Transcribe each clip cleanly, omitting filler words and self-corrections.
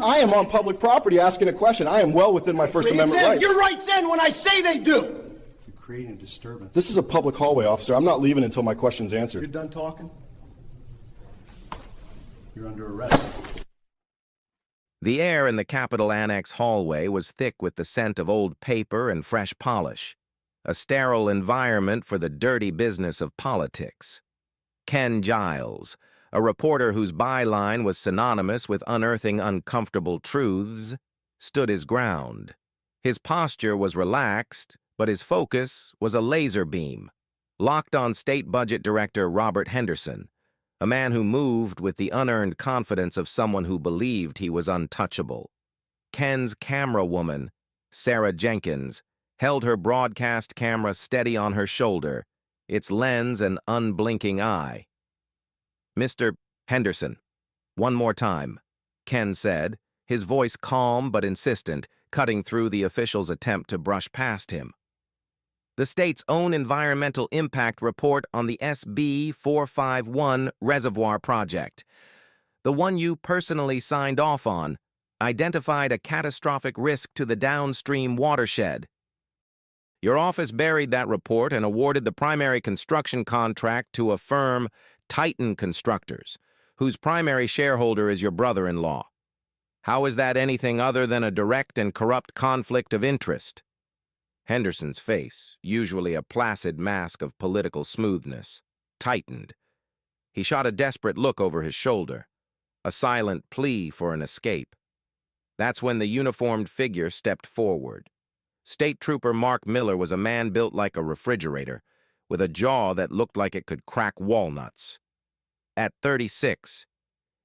I am on public property asking a question. I am well within my First Amendment rights. Your rights end when I say they do. You're creating a disturbance. This is a public hallway, officer. I'm not leaving until my question's You're answered. done talking? You're under arrest. The air in the Capitol Annex hallway was thick with the scent of old paper and fresh polish, a sterile environment for the dirty business of politics. Ken Giles, a reporter whose byline was synonymous with unearthing uncomfortable truths, stood his ground. His posture was relaxed, but his focus was a laser beam, locked on State Budget Director Robert Henderson, a man who moved with the unearned confidence of someone who believed he was untouchable. Ken's camera woman, Sarah Jenkins, held her broadcast camera steady on her shoulder, its lens an unblinking eye. "Mr. Henderson, one more time," Ken said, his voice calm but insistent, cutting through the official's attempt to brush past him. "The state's own environmental impact report on the SB 451 reservoir project, the one you personally signed off on, identified a catastrophic risk to the downstream watershed. Your office buried that report and awarded the primary construction contract to a firm, Titan Constructors, whose primary shareholder is your brother-in-law. How is that anything other than a direct and corrupt conflict of interest?" Henderson's face, usually a placid mask of political smoothness, tightened. He shot a desperate look over his shoulder, a silent plea for an escape. That's when the uniformed figure stepped forward. State Trooper Mark Miller was a man built like a refrigerator, with a jaw that looked like it could crack walnuts. At 36,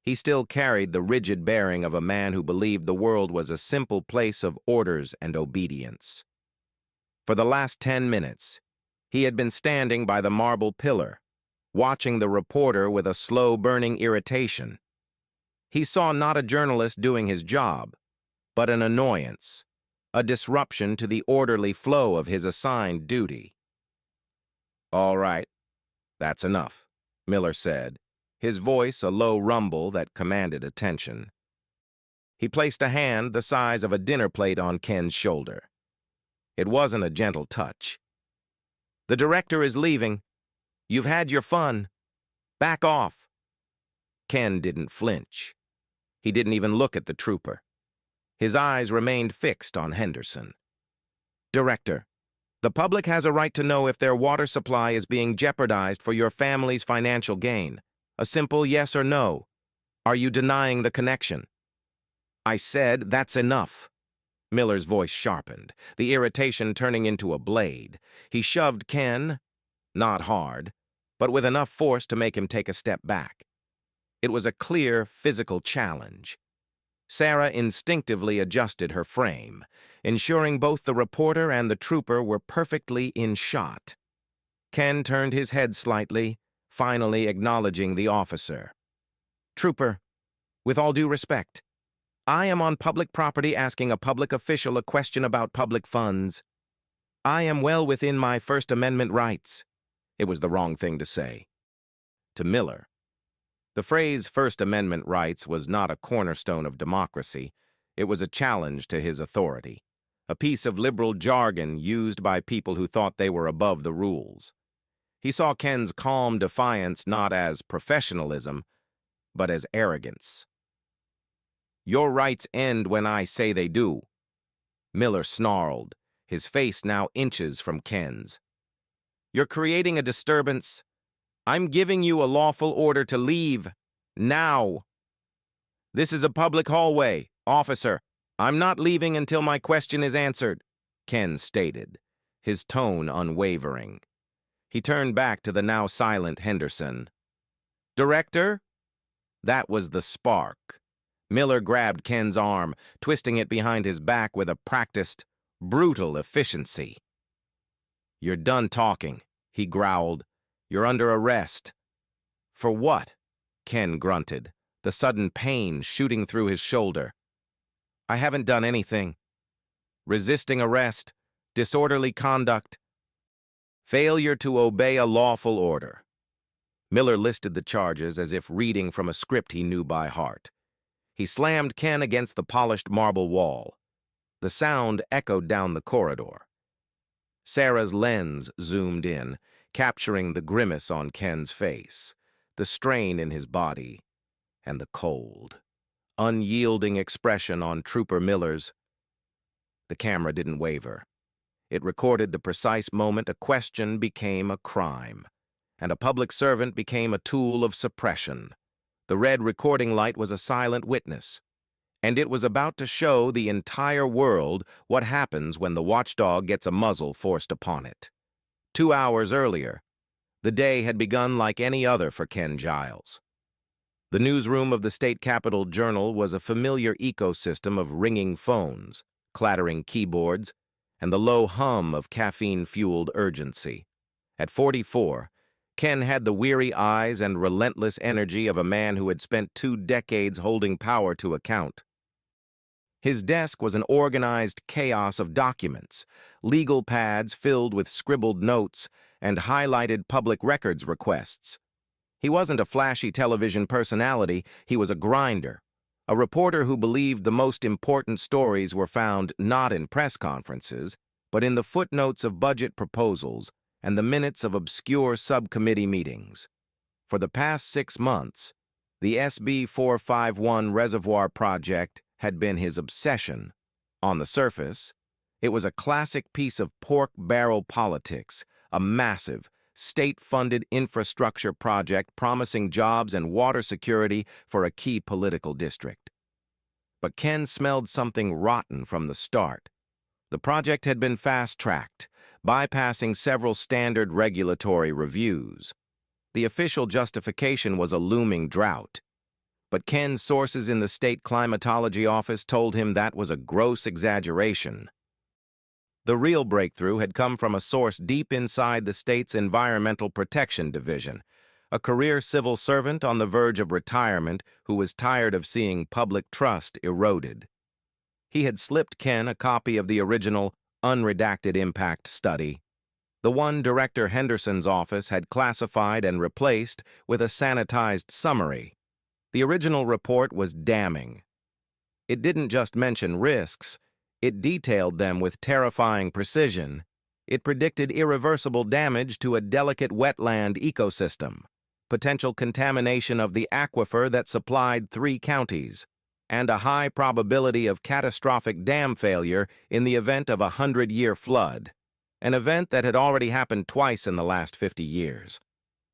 he still carried the rigid bearing of a man who believed the world was a simple place of orders and obedience. For the last 10 minutes, he had been standing by the marble pillar, watching the reporter with a slow-burning irritation. He saw not a journalist doing his job, but an annoyance, a disruption to the orderly flow of his assigned duty. "All right, that's enough," Miller said, his voice a low rumble that commanded attention. He placed a hand the size of a dinner plate on Ken's shoulder. It wasn't a gentle touch. "The director is leaving. You've had your fun. Back off." Ken didn't flinch. He didn't even look at the trooper. His eyes remained fixed on Henderson. "Director, the public has a right to know if their water supply is being jeopardized for your family's financial gain. A simple yes or no. Are you denying the connection?" "I said that's enough." Miller's voice sharpened, the irritation turning into a blade. He shoved Ken, not hard, but with enough force to make him take a step back. It was a clear physical challenge. Sarah instinctively adjusted her frame, ensuring both the reporter and the trooper were perfectly in shot. Ken turned his head slightly, finally acknowledging the officer. "Trooper, with all due respect, I am on public property asking a public official a question about public funds. I am well within my First Amendment rights." It was the wrong thing to say. To Miller, the phrase First Amendment rights was not a cornerstone of democracy. It was a challenge to his authority, a piece of liberal jargon used by people who thought they were above the rules. He saw Ken's calm defiance not as professionalism, but as arrogance. "Your rights end when I say they do," Miller snarled, his face now inches from Ken's. "You're creating a disturbance. I'm giving you a lawful order to leave. Now." "This is a public hallway, officer. I'm not leaving until my question is answered," Ken stated, his tone unwavering. He turned back to the now silent Henderson. "Director?" That was the spark. Miller grabbed Ken's arm, twisting it behind his back with a practiced, brutal efficiency. "You're done talking," he growled. "You're under arrest." "For what?" Ken grunted, the sudden pain shooting through his shoulder. "I haven't done anything. Resisting arrest, disorderly conduct, failure to obey a lawful order." Miller listed the charges as if reading from a script he knew by heart. He slammed Ken against the polished marble wall. The sound echoed down the corridor. Sarah's lens zoomed in, capturing the grimace on Ken's face, the strain in his body, and the cold, unyielding expression on Trooper Miller's. The camera didn't waver. It recorded the precise moment a question became a crime, and a public servant became a tool of suppression. The red recording light was a silent witness, and it was about to show the entire world what happens when the watchdog gets a muzzle forced upon it. 2 hours earlier, the day had begun like any other for Ken Giles. The newsroom of the State Capitol Journal was a familiar ecosystem of ringing phones, clattering keyboards, and the low hum of caffeine-fueled urgency. At 44, Ken had the weary eyes and relentless energy of a man who had spent 2 decades holding power to account. His desk was an organized chaos of documents, legal pads filled with scribbled notes, and highlighted public records requests. He wasn't a flashy television personality, he was a grinder, a reporter who believed the most important stories were found not in press conferences, but in the footnotes of budget proposals and the minutes of obscure subcommittee meetings. For the past 6 months, the SB 451 Reservoir Project had been his obsession. On the surface, it was a classic piece of pork barrel politics, a massive, state-funded infrastructure project promising jobs and water security for a key political district. But Ken smelled something rotten from the start. The project had been fast-tracked, bypassing several standard regulatory reviews. The official justification was a looming drought, but Ken's sources in the state climatology office told him that was a gross exaggeration. The real breakthrough had come from a source deep inside the state's Environmental Protection Division, a career civil servant on the verge of retirement who was tired of seeing public trust eroded. He had slipped Ken a copy of the original, unredacted impact study, the one Director Henderson's office had classified and replaced with a sanitized summary. The original report was damning. It didn't just mention risks, it detailed them with terrifying precision. It predicted irreversible damage to a delicate wetland ecosystem, potential contamination of the aquifer that supplied 3 counties, and a high probability of catastrophic dam failure in the event of a 100-year flood, an event that had already happened twice in the last 50 years.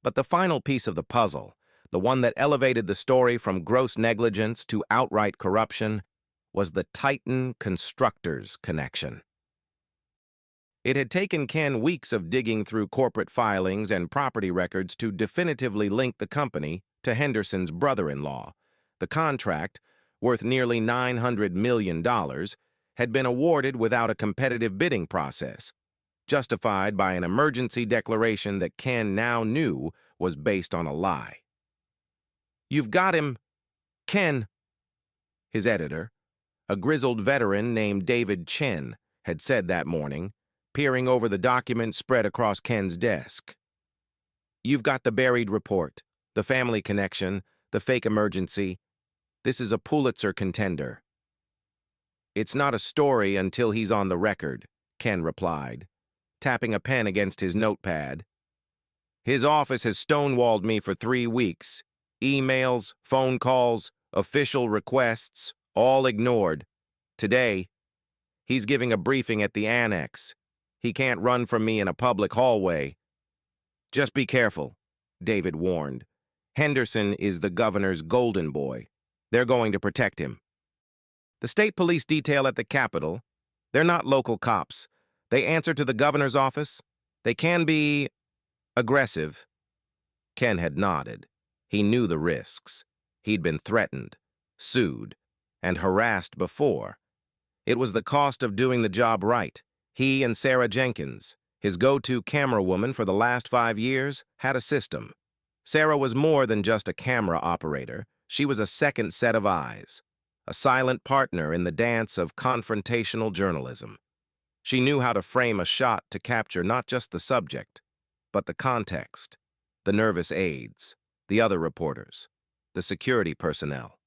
But the final piece of the puzzle, the one that elevated the story from gross negligence to outright corruption, was the Titan Constructors connection. It had taken Ken weeks of digging through corporate filings and property records to definitively link the company to Henderson's brother-in-law. The contract, worth nearly $900 million, had been awarded without a competitive bidding process, justified by an emergency declaration that Ken now knew was based on a lie. "You've got him, Ken," his editor, a grizzled veteran named David Chen, had said that morning, peering over the documents spread across Ken's desk. "You've got the buried report, the family connection, the fake emergency. This is a Pulitzer contender." "It's not a story until he's on the record," Ken replied, tapping a pen against his notepad. "His office has stonewalled me for 3 weeks. Emails, phone calls, official requests, all ignored. Today, he's giving a briefing at the annex. He can't run from me in a public hallway." "Just be careful," David warned. "Henderson is the governor's golden boy. They're going to protect him." The state police detail at the Capitol, they're not local cops. They answer to the governor's office. They can be aggressive. Ken had nodded. He knew the risks. He'd been threatened, sued, and harassed before. It was the cost of doing the job right. He and Sarah Jenkins, his go-to camera woman for the last 5 years, had a system. Sarah was more than just a camera operator. She was a second set of eyes, a silent partner in the dance of confrontational journalism. She knew how to frame a shot to capture not just the subject, but the context, the nervous aides, the other reporters, the security personnel.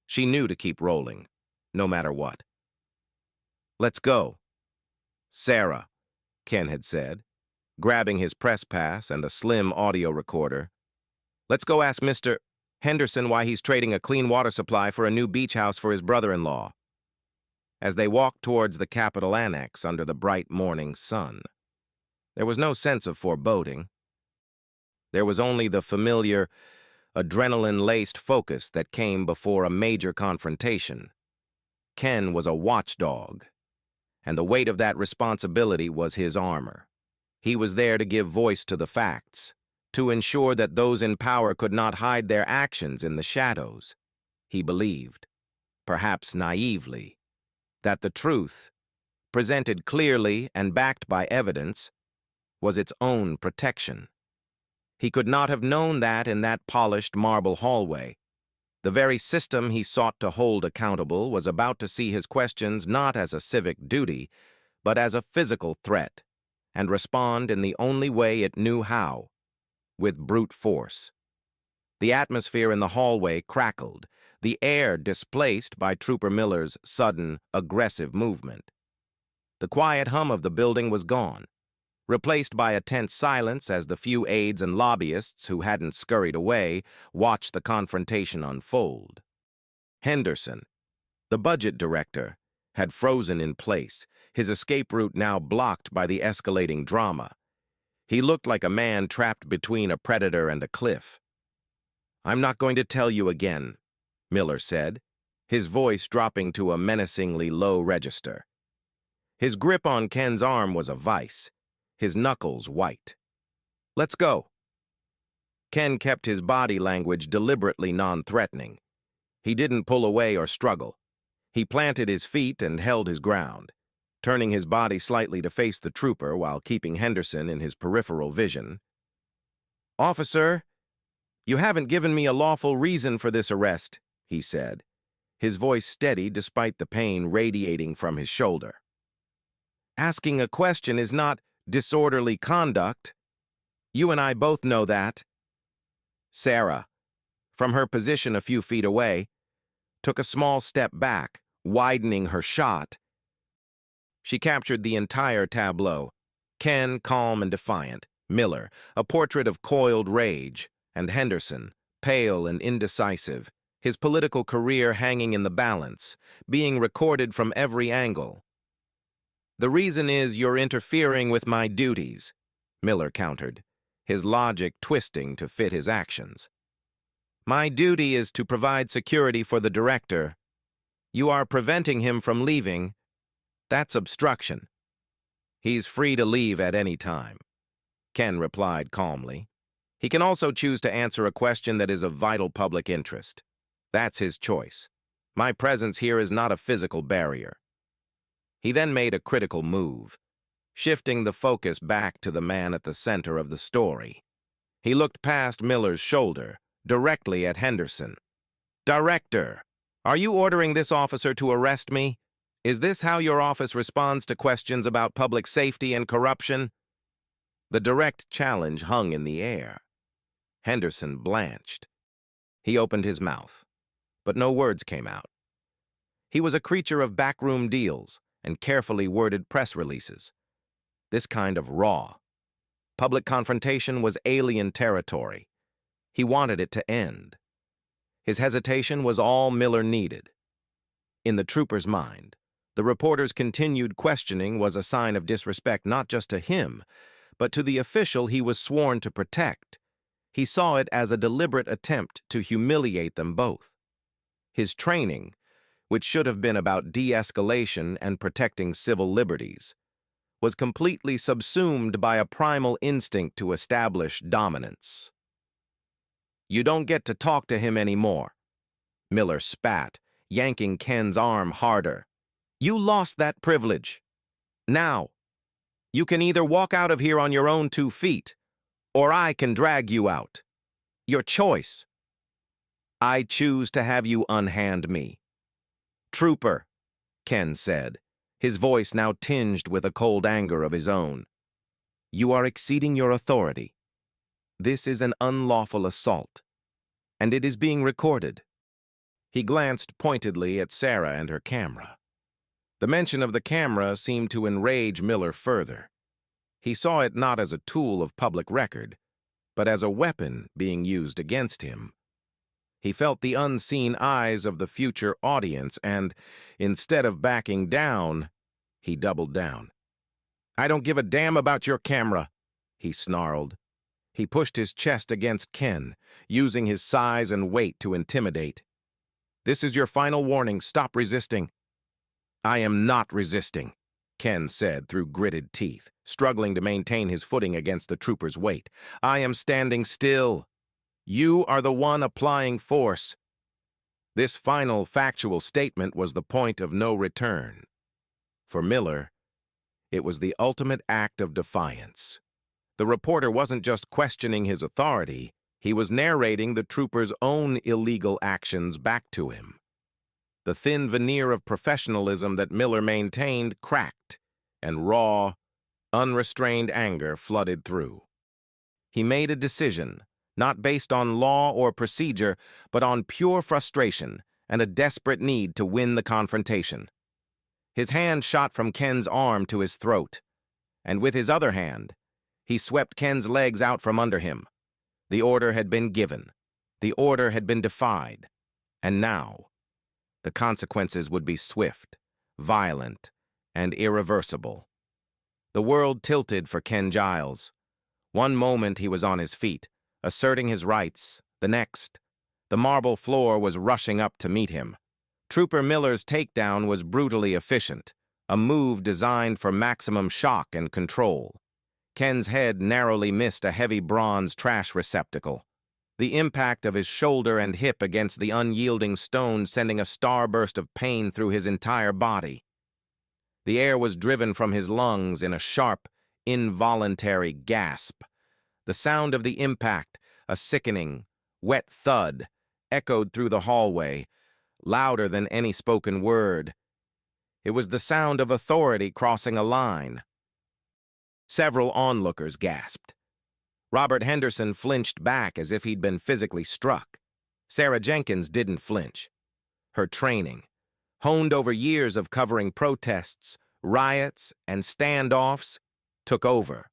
She knew to keep rolling, no matter what. "Let's go." "Sarah," Ken had said, grabbing his press pass and a slim audio recorder. "Let's go ask Mr. Henderson why he's trading a clean water supply for a new beach house for his brother-in-law." As they walked towards the Capitol Annex under the bright morning sun, there was no sense of foreboding. There was only the familiar, adrenaline-laced focus that came before a major confrontation. Ken was a watchdog, and the weight of that responsibility was his armor. He was there to give voice to the facts, to ensure that those in power could not hide their actions in the shadows. He believed, perhaps naively, that the truth, presented clearly and backed by evidence, was its own protection. He could not have known that in that polished marble hallway. The very system he sought to hold accountable was about to see his questions not as a civic duty, but as a physical threat, and respond in the only way it knew how, with brute force. The atmosphere in the hallway crackled, the air displaced by Trooper Miller's sudden, aggressive movement. The quiet hum of the building was gone, replaced by a tense silence as the few aides and lobbyists who hadn't scurried away watched the confrontation unfold. Henderson, the budget director, had frozen in place, his escape route now blocked by the escalating drama. He looked like a man trapped between a predator and a cliff. "I'm not going to tell you again," Miller said, his voice dropping to a menacingly low register. His grip on Ken's arm was a vice, his knuckles white. "Let's go." Ken kept his body language deliberately non-threatening. He didn't pull away or struggle. He planted his feet and held his ground, turning his body slightly to face the trooper while keeping Henderson in his peripheral vision. "Officer, you haven't given me a lawful reason for this arrest," he said, his voice steady despite the pain radiating from his shoulder. "Asking a question is not disorderly conduct. You and I both know that." Sarah, from her position a few feet away, took a small step back, widening her shot. She captured the entire tableau. Ken, calm and defiant, Miller, a portrait of coiled rage, and Henderson, pale and indecisive, his political career hanging in the balance, being recorded from every angle. "The reason is you're interfering with my duties," Miller countered, his logic twisting to fit his actions. "My duty is to provide security for the director. You are preventing him from leaving. That's obstruction. He's free to leave at any time," Ken replied calmly. "He can also choose to answer a question that is of vital public interest. That's his choice. My presence here is not a physical barrier." He then made a critical move, shifting the focus back to the man at the center of the story. He looked past Miller's shoulder, directly at Henderson. "Director, are you ordering this officer to arrest me? Is this how your office responds to questions about public safety and corruption?" The direct challenge hung in the air. Henderson blanched. He opened his mouth, but no words came out. He was a creature of backroom deals and carefully worded press releases. This kind of raw, public confrontation was alien territory. He wanted it to end. His hesitation was all Miller needed. In the trooper's mind, the reporter's continued questioning was a sign of disrespect not just to him, but to the official he was sworn to protect. He saw it as a deliberate attempt to humiliate them both. His training, which should have been about de-escalation and protecting civil liberties, was completely subsumed by a primal instinct to establish dominance. "You don't get to talk to him anymore," Miller spat, yanking Ken's arm harder. "You lost that privilege. Now, you can either walk out of here on your own 2 feet, or I can drag you out. Your choice." "I choose to have you unhand me." "Trooper," Ken said, his voice now tinged with a cold anger of his own, "you are exceeding your authority. This is an unlawful assault, and it is being recorded." He glanced pointedly at Sarah and her camera. The mention of the camera seemed to enrage Miller further. He saw it not as a tool of public record, but as a weapon being used against him. He felt the unseen eyes of the future audience and, instead of backing down, he doubled down. "I don't give a damn about your camera," he snarled. He pushed his chest against Ken, using his size and weight to intimidate. "This is your final warning. Stop resisting." "I am not resisting," Ken said through gritted teeth, struggling to maintain his footing against the trooper's weight. "I am standing still. You are the one applying force." This final factual statement was the point of no return. For Miller, it was the ultimate act of defiance. The reporter wasn't just questioning his authority, he was narrating the trooper's own illegal actions back to him. The thin veneer of professionalism that Miller maintained cracked, and raw, unrestrained anger flooded through. He made a decision, not based on law or procedure, but on pure frustration and a desperate need to win the confrontation. His hand shot from Ken's arm to his throat, and with his other hand, he swept Ken's legs out from under him. The order had been given. The order had been defied. And now, the consequences would be swift, violent, and irreversible. The world tilted for Ken Giles. One moment he was on his feet, asserting his rights. The next, the marble floor was rushing up to meet him. Trooper Miller's takedown was brutally efficient, a move designed for maximum shock and control. Ken's head narrowly missed a heavy bronze trash receptacle. The impact of his shoulder and hip against the unyielding stone sending a starburst of pain through his entire body. The air was driven from his lungs in a sharp, involuntary gasp. The sound of the impact, a sickening, wet thud, echoed through the hallway, louder than any spoken word. It was the sound of authority crossing a line. Several onlookers gasped. Robert Henderson flinched back as if he'd been physically struck. Sarah Jenkins didn't flinch. Her training, honed over years of covering protests, riots, and standoffs, took over.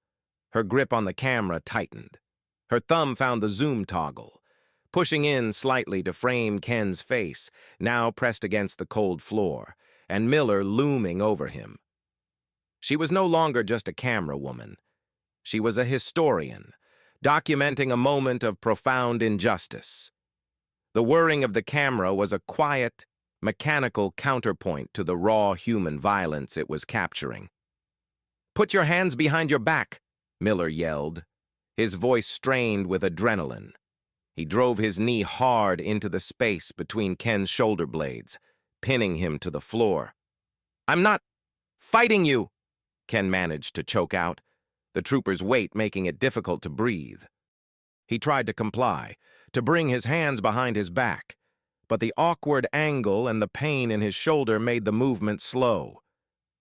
Her grip on the camera tightened. Her thumb found the zoom toggle, pushing in slightly to frame Ken's face, now pressed against the cold floor, and Miller looming over him. She was no longer just a camera woman. She was a historian, documenting a moment of profound injustice. The whirring of the camera was a quiet, mechanical counterpoint to the raw human violence it was capturing. "Put your hands behind your back," Miller yelled, his voice strained with adrenaline. He drove his knee hard into the space between Ken's shoulder blades, pinning him to the floor. "I'm not fighting you," Ken managed to choke out, the trooper's weight making it difficult to breathe. He tried to comply, to bring his hands behind his back, but the awkward angle and the pain in his shoulder made the movement slow.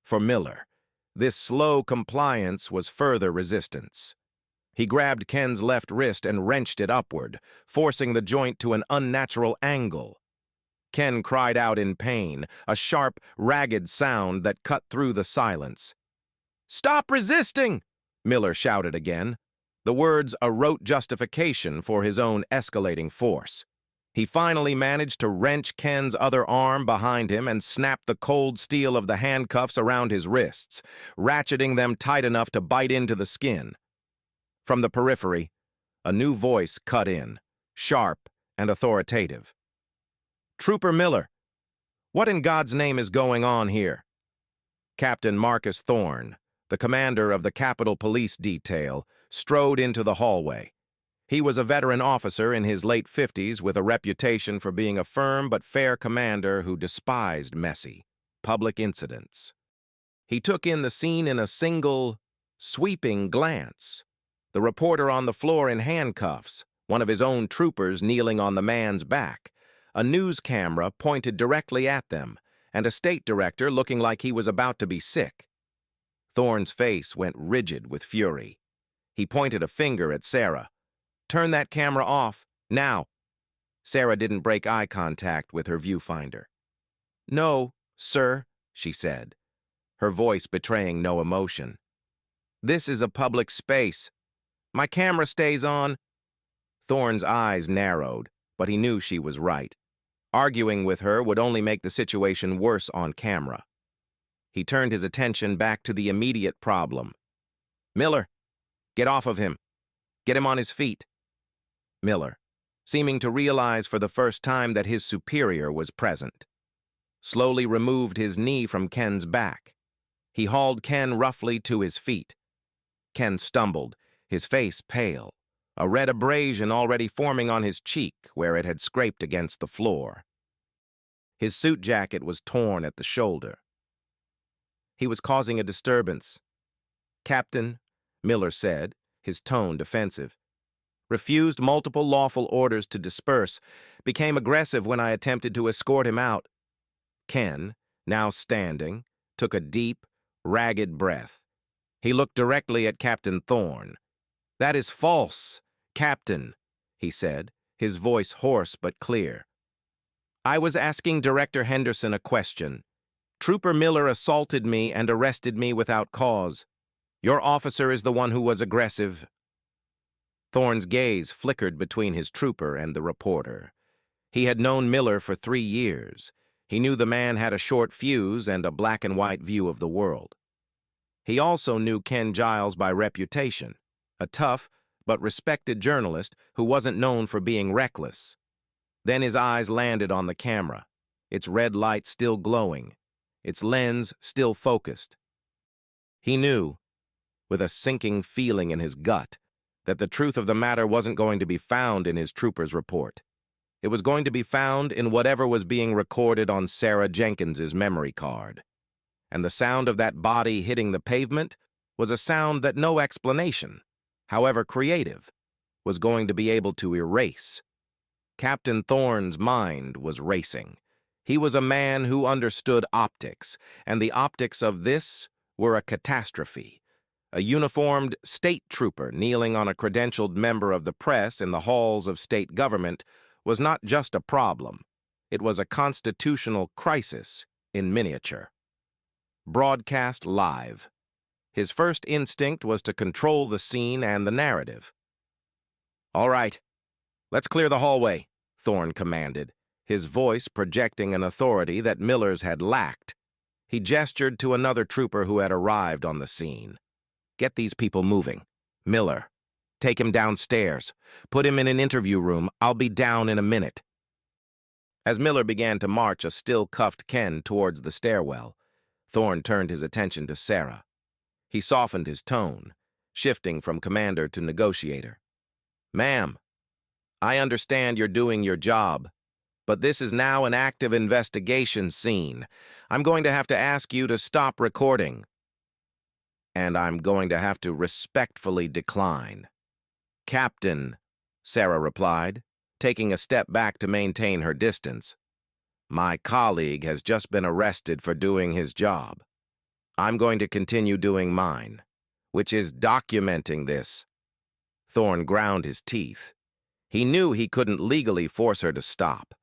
For Miller, this slow compliance was further resistance. He grabbed Ken's left wrist and wrenched it upward, forcing the joint to an unnatural angle. Ken cried out in pain, a sharp, ragged sound that cut through the silence. "Stop resisting!" Miller shouted again, the words a rote justification for his own escalating force. He finally managed to wrench Ken's other arm behind him and snap the cold steel of the handcuffs around his wrists, ratcheting them tight enough to bite into the skin. From the periphery, a new voice cut in, sharp and authoritative. "Trooper Miller, what in God's name is going on here?" Captain Marcus Thorne, the commander of the Capitol Police Detail, strode into the hallway. He was a veteran officer in his late 50s with a reputation for being a firm but fair commander who despised messy, public incidents. He took in the scene in a single, sweeping glance. The reporter on the floor in handcuffs, one of his own troopers kneeling on the man's back, a news camera pointed directly at them, and a state director looking like he was about to be sick. Thorne's face went rigid with fury. He pointed a finger at Sarah. "Turn that camera off, now." Sarah didn't break eye contact with her viewfinder. "No, sir," she said, her voice betraying no emotion. "This is a public space. My camera stays on." Thorne's eyes narrowed, but he knew she was right. Arguing with her would only make the situation worse on camera. He turned his attention back to the immediate problem. "Miller, get off of him. Get him on his feet." Miller, seeming to realize for the first time that his superior was present, slowly removed his knee from Ken's back. He hauled Ken roughly to his feet. Ken stumbled, his face pale, a red abrasion already forming on his cheek where it had scraped against the floor. His suit jacket was torn at the shoulder. He was causing a disturbance. "Captain," Miller said, his tone defensive. "Refused multiple lawful orders to disperse, became aggressive when I attempted to escort him out." Ken, now standing, took a deep, ragged breath. He looked directly at Captain Thorne. "That is false, Captain," he said, his voice hoarse but clear. "I was asking Director Henderson a question. Trooper Miller assaulted me and arrested me without cause. Your officer is the one who was aggressive." Thorne's gaze flickered between his trooper and the reporter. He had known Miller for 3 years. He knew the man had a short fuse and a black-and-white view of the world. He also knew Ken Giles by reputation, a tough but respected journalist who wasn't known for being reckless. Then his eyes landed on the camera, its red light still glowing, its lens still focused. He knew, with a sinking feeling in his gut, that the truth of the matter wasn't going to be found in his trooper's report. It was going to be found in whatever was being recorded on Sarah Jenkins's memory card. And the sound of that body hitting the pavement was a sound that no explanation, however creative, was going to be able to erase. Captain Thorne's mind was racing. He was a man who understood optics, and the optics of this were a catastrophe. A uniformed state trooper kneeling on a credentialed member of the press in the halls of state government was not just a problem. It was a constitutional crisis in miniature. Broadcast live. His first instinct was to control the scene and the narrative. "All right, let's clear the hallway," Thorne commanded, his voice projecting an authority that Miller's had lacked. He gestured to another trooper who had arrived on the scene. "Get these people moving. Miller, take him downstairs. Put him in an interview room. I'll be down in a minute." As Miller began to march a still-cuffed Ken towards the stairwell, Thorne turned his attention to Sarah. He softened his tone, shifting from commander to negotiator. "Ma'am, I understand you're doing your job, but this is now an active investigation scene. I'm going to have to ask you to stop recording. And I'm going to have to respectfully decline." "Captain," Sarah replied, taking a step back to maintain her distance. "My colleague has just been arrested for doing his job. I'm going to continue doing mine, which is documenting this." Thorne ground his teeth. He knew he couldn't legally force her to stop.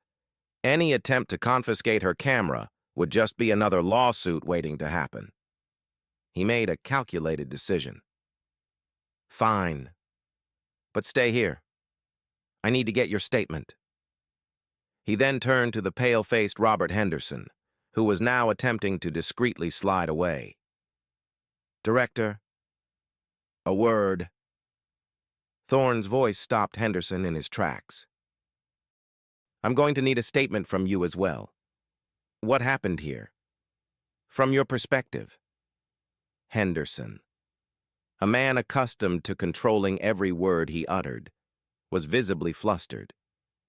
Any attempt to confiscate her camera would just be another lawsuit waiting to happen. He made a calculated decision. "Fine. But stay here. I need to get your statement." He then turned to the pale-faced Robert Henderson, who was now attempting to discreetly slide away. "Director, a word." Thorne's voice stopped Henderson in his tracks. "I'm going to need a statement from you as well. What happened here? From your perspective." Henderson, a man accustomed to controlling every word he uttered, was visibly flustered.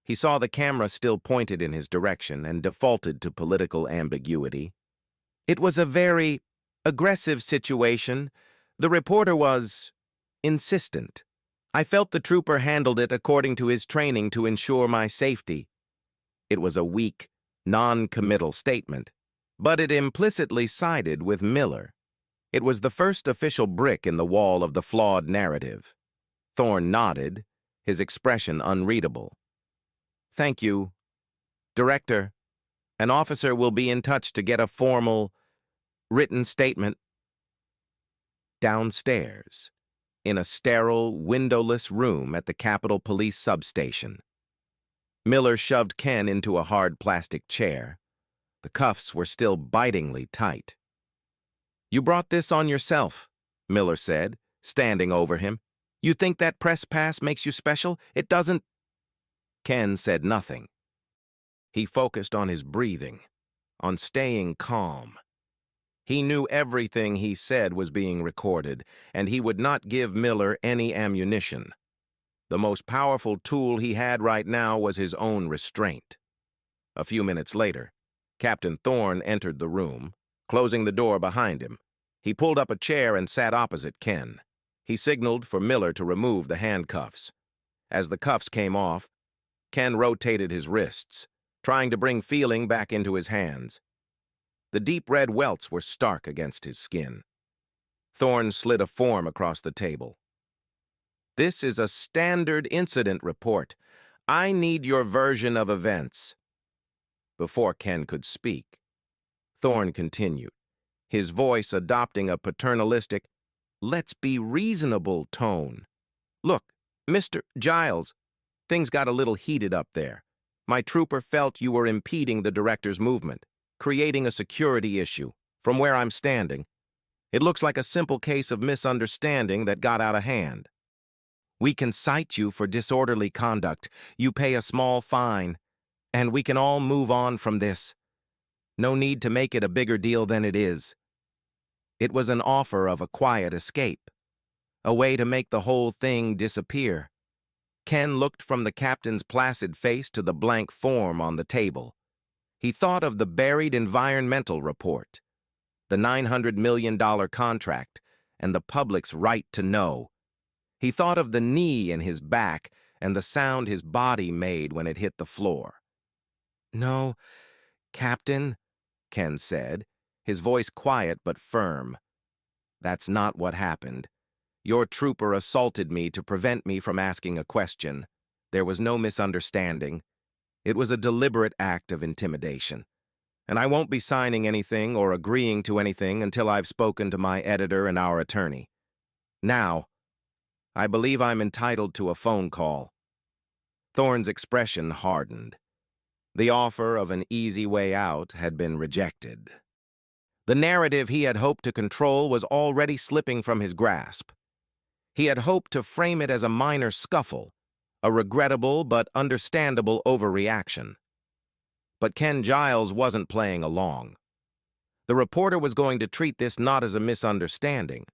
He saw the camera still pointed in his direction and defaulted to political ambiguity. "It was a very aggressive situation. The reporter was insistent. I felt the trooper handled it according to his training to ensure my safety." It was a weak, non-committal statement, but it implicitly sided with Miller. It was the first official brick in the wall of the flawed narrative. Thorne nodded, his expression unreadable. Thank you. Director, an officer will be in touch to get a formal, written statement. Downstairs, in a sterile, windowless room at the Capitol Police substation. Miller shoved Ken into a hard plastic chair. The cuffs were still bitingly tight. "You brought this on yourself," Miller said, standing over him. "You think that press pass makes you special? It doesn't." Ken said nothing. He focused on his breathing, on staying calm. He knew everything he said was being recorded, and he would not give Miller any ammunition. The most powerful tool he had right now was his own restraint. A few minutes later, Captain Thorne entered the room, closing the door behind him. He pulled up a chair and sat opposite Ken. He signaled for Miller to remove the handcuffs. As the cuffs came off, Ken rotated his wrists, trying to bring feeling back into his hands. The deep red welts were stark against his skin. Thorne slid a form across the table. "This is a standard incident report. I need your version of events." Before Ken could speak, Thorne continued, his voice adopting a paternalistic, "Let's be reasonable" tone. "Look, Mr. Giles, things got a little heated up there. My trooper felt you were impeding the director's movement, creating a security issue. From where I'm standing, it looks like a simple case of misunderstanding that got out of hand. We can cite you for disorderly conduct. You pay a small fine, and we can all move on from this. No need to make it a bigger deal than it is." It was an offer of a quiet escape, a way to make the whole thing disappear. Ken looked from the captain's placid face to the blank form on the table. He thought of the buried environmental report, the $900 million contract, and the public's right to know. He thought of the knee in his back and the sound his body made when it hit the floor. "No, Captain," Ken said, his voice quiet but firm. "That's not what happened. Your trooper assaulted me to prevent me from asking a question. There was no misunderstanding. It was a deliberate act of intimidation. And I won't be signing anything or agreeing to anything until I've spoken to my editor and our attorney. Now, I believe I'm entitled to a phone call." Thorne's expression hardened. The offer of an easy way out had been rejected. The narrative he had hoped to control was already slipping from his grasp. He had hoped to frame it as a minor scuffle, a regrettable but understandable overreaction. But Ken Giles wasn't playing along. The reporter was going to treat this not as a misunderstanding,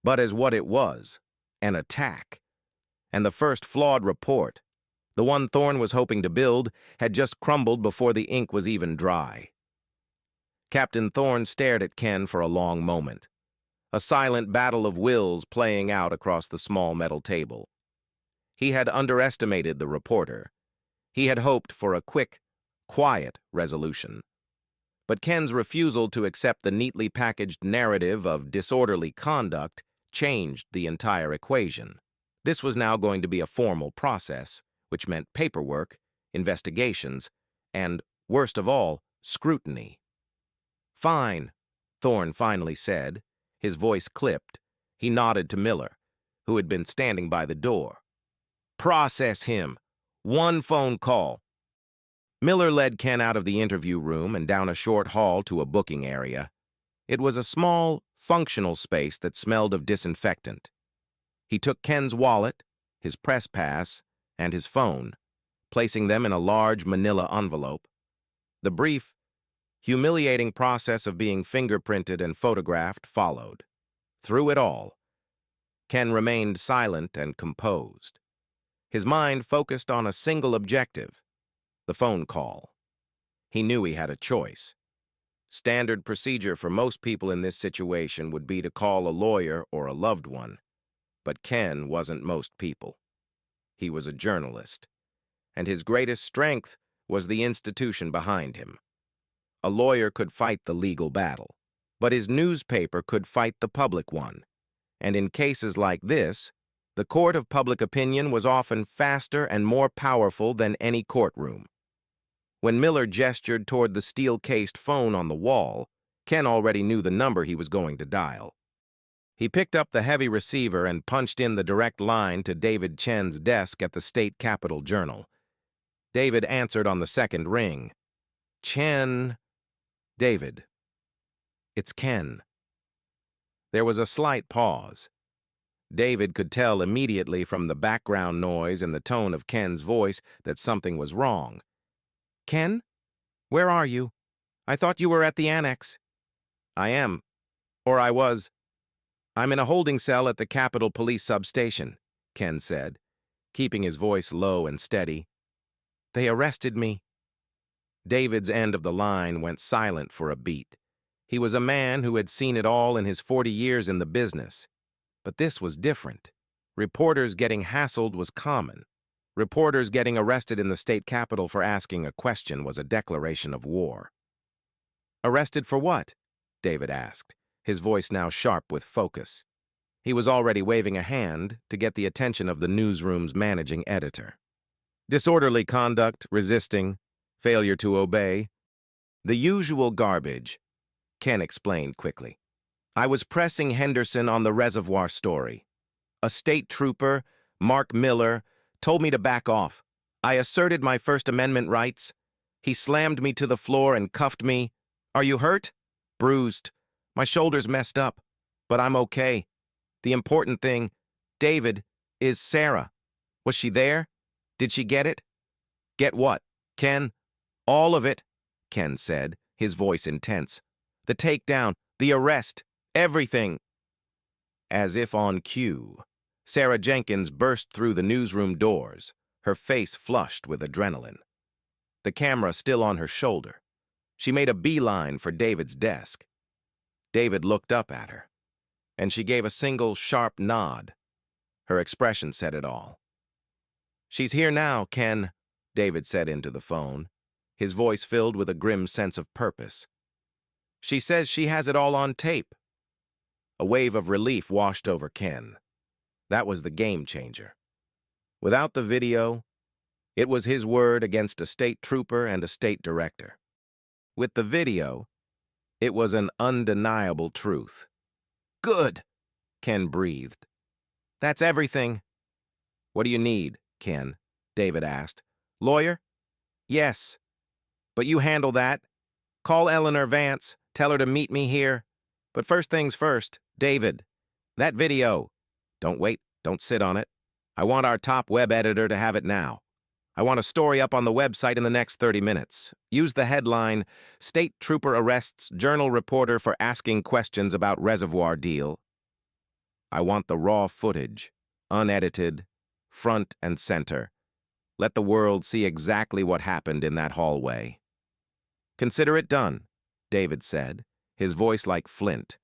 but as what it was, an attack. And the first flawed report, the one Thorne was hoping to build, had just crumbled before the ink was even dry. Captain Thorne stared at Ken for a long moment, a silent battle of wills playing out across the small metal table. He had underestimated the reporter. He had hoped for a quick, quiet resolution. But Ken's refusal to accept the neatly packaged narrative of disorderly conduct changed the entire equation. This was now going to be a formal process, which meant paperwork, investigations, and, worst of all, scrutiny. "Fine," Thorne finally said. His voice clipped. He nodded to Miller, who had been standing by the door. "Process him. One phone call." Miller led Ken out of the interview room and down a short hall to a booking area. It was a small, functional space that smelled of disinfectant. He took Ken's wallet, his press pass, and his phone, placing them in a large manila envelope. The brief, humiliating process of being fingerprinted and photographed followed. Through it all, Ken remained silent and composed. His mind focused on a single objective, the phone call. He knew he had a choice. Standard procedure for most people in this situation would be to call a lawyer or a loved one. But Ken wasn't most people. He was a journalist, and his greatest strength was the institution behind him. A lawyer could fight the legal battle, but his newspaper could fight the public one. And in cases like this, The court of public opinion was often faster and more powerful than any courtroom. When Miller gestured toward the steel-cased phone on the wall, Ken already knew the number he was going to dial. He picked up the heavy receiver and punched in the direct line to David Chen's desk at the State Capitol Journal. David answered on the second ring. Chen... David. It's Ken. There was a slight pause. David could tell immediately from the background noise and the tone of Ken's voice that something was wrong. Ken? Where are you? I thought you were at the annex. I am. Or I was. I'm in a holding cell at the Capitol Police substation, Ken said, keeping his voice low and steady. They arrested me. David's end of the line went silent for a beat. He was a man who had seen it all in his 40 years in the business. But this was different. Reporters getting hassled was common. Reporters getting arrested in the state capitol for asking a question was a declaration of war. Arrested for what? David asked, his voice now sharp with focus. He was already waving a hand to get the attention of the newsroom's managing editor. Disorderly conduct, resisting, failure to obey. The usual garbage, Ken explained quickly. I was pressing Henderson on the reservoir story. A state trooper, Mark Miller, told me to back off. I asserted my First Amendment rights. He slammed me to the floor and cuffed me. Are you hurt? Bruised. My shoulder's messed up, but I'm okay. The important thing, David, is Sarah. Was she there? Did she get it? Get what, Ken? All of it, Ken said, his voice intense. The takedown, the arrest, everything. As if on cue, Sarah Jenkins burst through the newsroom doors, her face flushed with adrenaline. The camera still on her shoulder. She made a beeline for David's desk. David looked up at her, and she gave a single sharp nod. Her expression said it all. She's here now, Ken, David said into the phone, his voice filled with a grim sense of purpose. She says she has it all on tape. A wave of relief washed over Ken. That was the game changer. Without the video, it was his word against a state trooper and a state director. With the video, it was an undeniable truth. Good, Ken breathed. That's everything. What do you need, Ken? David asked. Lawyer? Yes. But you handle that. Call Eleanor Vance, tell her to meet me here. But first things first, David, that video. Don't wait, don't sit on it. I want our top web editor to have it now. I want a story up on the website in the next 30 minutes. Use the headline, State Trooper Arrests Journal Reporter for Asking Questions About Reservoir Deal. I want the raw footage, unedited, front and center. Let the world see exactly what happened in that hallway. Consider it done, David said, his voice like flint.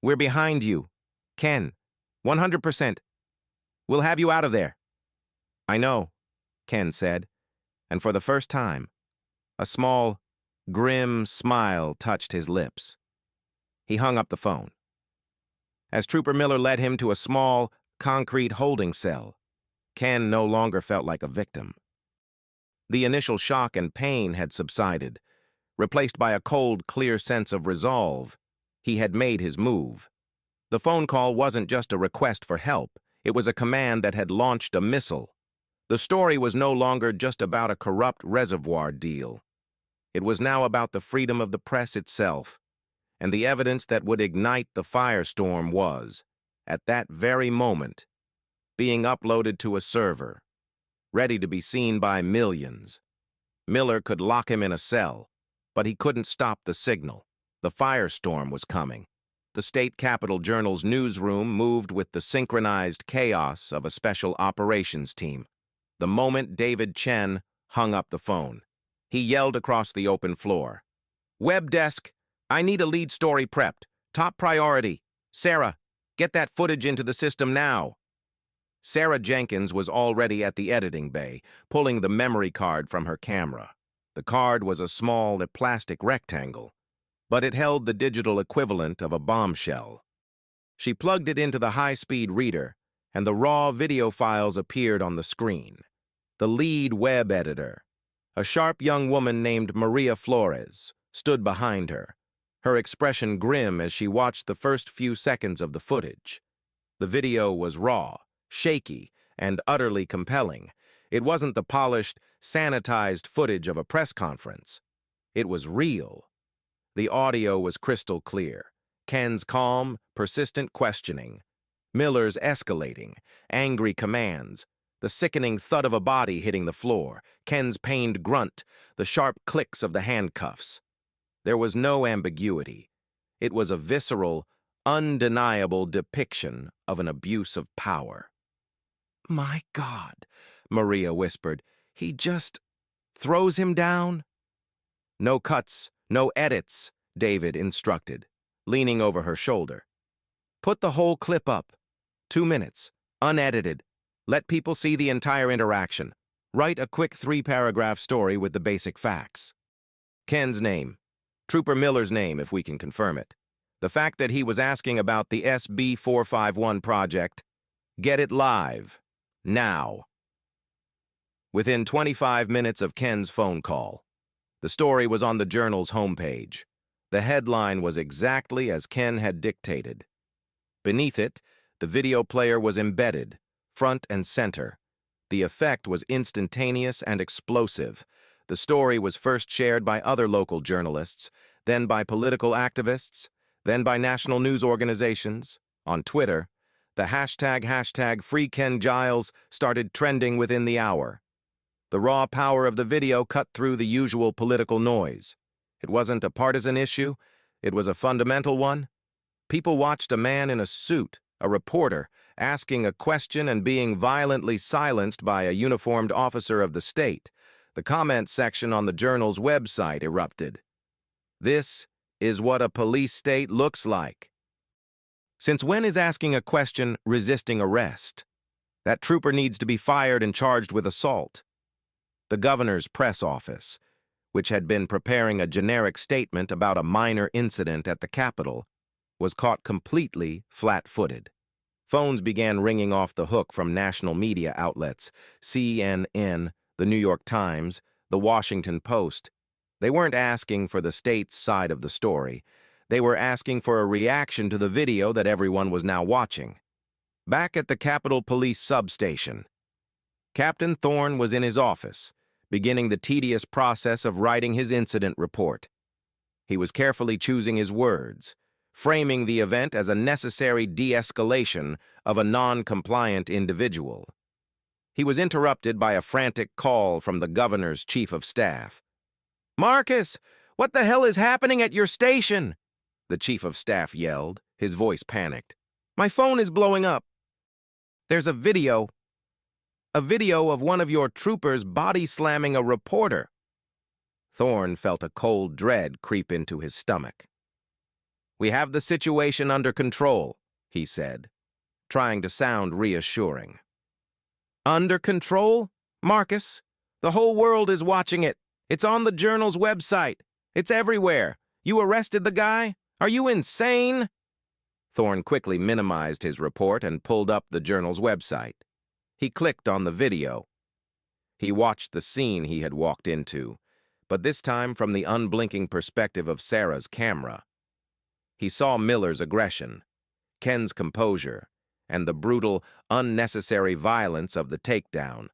We're behind you. Ken, 100%. We'll have you out of there. I know, Ken said, and for the first time, a small, grim smile touched his lips. He hung up the phone. As Trooper Miller led him to a small, concrete holding cell, Ken no longer felt like a victim. The initial shock and pain had subsided, replaced by a cold, clear sense of resolve. He had made his move. The phone call wasn't just a request for help, it was a command that had launched a missile. The story was no longer just about a corrupt reservoir deal. It was now about the freedom of the press itself, and the evidence that would ignite the firestorm was, at that very moment, being uploaded to a server, ready to be seen by millions. Miller could lock him in a cell, but he couldn't stop the signal. The firestorm was coming. The State Capitol Journal's newsroom moved with the synchronized chaos of a special operations team. The moment David Chen hung up the phone, he yelled across the open floor. Web desk, I need a lead story prepped. Top priority. Sarah, get that footage into the system now. Sarah Jenkins was already at the editing bay, pulling the memory card from her camera. The card was a small plastic rectangle, but it held the digital equivalent of a bombshell. She plugged it into the high-speed reader and the raw video files appeared on the screen. The lead web editor, a sharp young woman named Maria Flores, stood behind her, her expression grim as she watched the first few seconds of the footage. The video was raw, shaky, and utterly compelling. It wasn't the polished, sanitized footage of a press conference. It was real. The audio was crystal clear. Ken's calm, persistent questioning, Miller's escalating, angry commands, the sickening thud of a body hitting the floor, Ken's pained grunt, the sharp clicks of the handcuffs. There was no ambiguity. It was a visceral, undeniable depiction of an abuse of power. "My God," Maria whispered, "he just throws him down?" "No cuts, no edits," David instructed, leaning over her shoulder. "Put the whole clip up. 2 minutes, unedited. Let people see the entire interaction. Write a quick 3-paragraph story with the basic facts. Ken's name. Trooper Miller's name, if we can confirm it. The fact that he was asking about the SB 451 project. Get it live. Now." Within 25 minutes of Ken's phone call, the story was on the Journal's homepage. The headline was exactly as Ken had dictated. Beneath it, the video player was embedded, front and center. The effect was instantaneous and explosive. The story was first shared by other local journalists, then by political activists, then by national news organizations. On Twitter, the hashtag #FreeKenGiles started trending within the hour. The raw power of the video cut through the usual political noise. It wasn't a partisan issue, it was a fundamental one. People watched a man in a suit, a reporter, asking a question and being violently silenced by a uniformed officer of the state. The comment section on the Journal's website erupted. "This is what a police state looks like." Since when is asking a question resisting arrest? That trooper needs to be fired and charged with assault. The governor's press office, which had been preparing a generic statement about a minor incident at the Capitol, was caught completely flat-footed. Phones began ringing off the hook from national media outlets, CNN, the New York Times, the Washington Post. They weren't asking for the state's side of the story. They were asking for a reaction to the video that everyone was now watching. Back at the Capitol Police substation, Captain Thorne was in his office, beginning the tedious process of writing his incident report. He was carefully choosing his words, framing the event as a necessary de-escalation of a non-compliant individual. He was interrupted by a frantic call from the governor's chief of staff. "Marcus, what the hell is happening at your station?" the chief of staff yelled, his voice panicked. "My phone is blowing up. There's a video of one of your troopers body-slamming a reporter." Thorne felt a cold dread creep into his stomach. "We have the situation under control," he said, trying to sound reassuring. "Under control? Marcus, the whole world is watching it. It's on the Journal's website. It's everywhere. You arrested the guy? Are you insane?" Thorne quickly minimized his report and pulled up the Journal's website. He clicked on the video. He watched the scene he had walked into, but this time from the unblinking perspective of Sarah's camera. He saw Miller's aggression, Ken's composure, and the brutal, unnecessary violence of the takedown.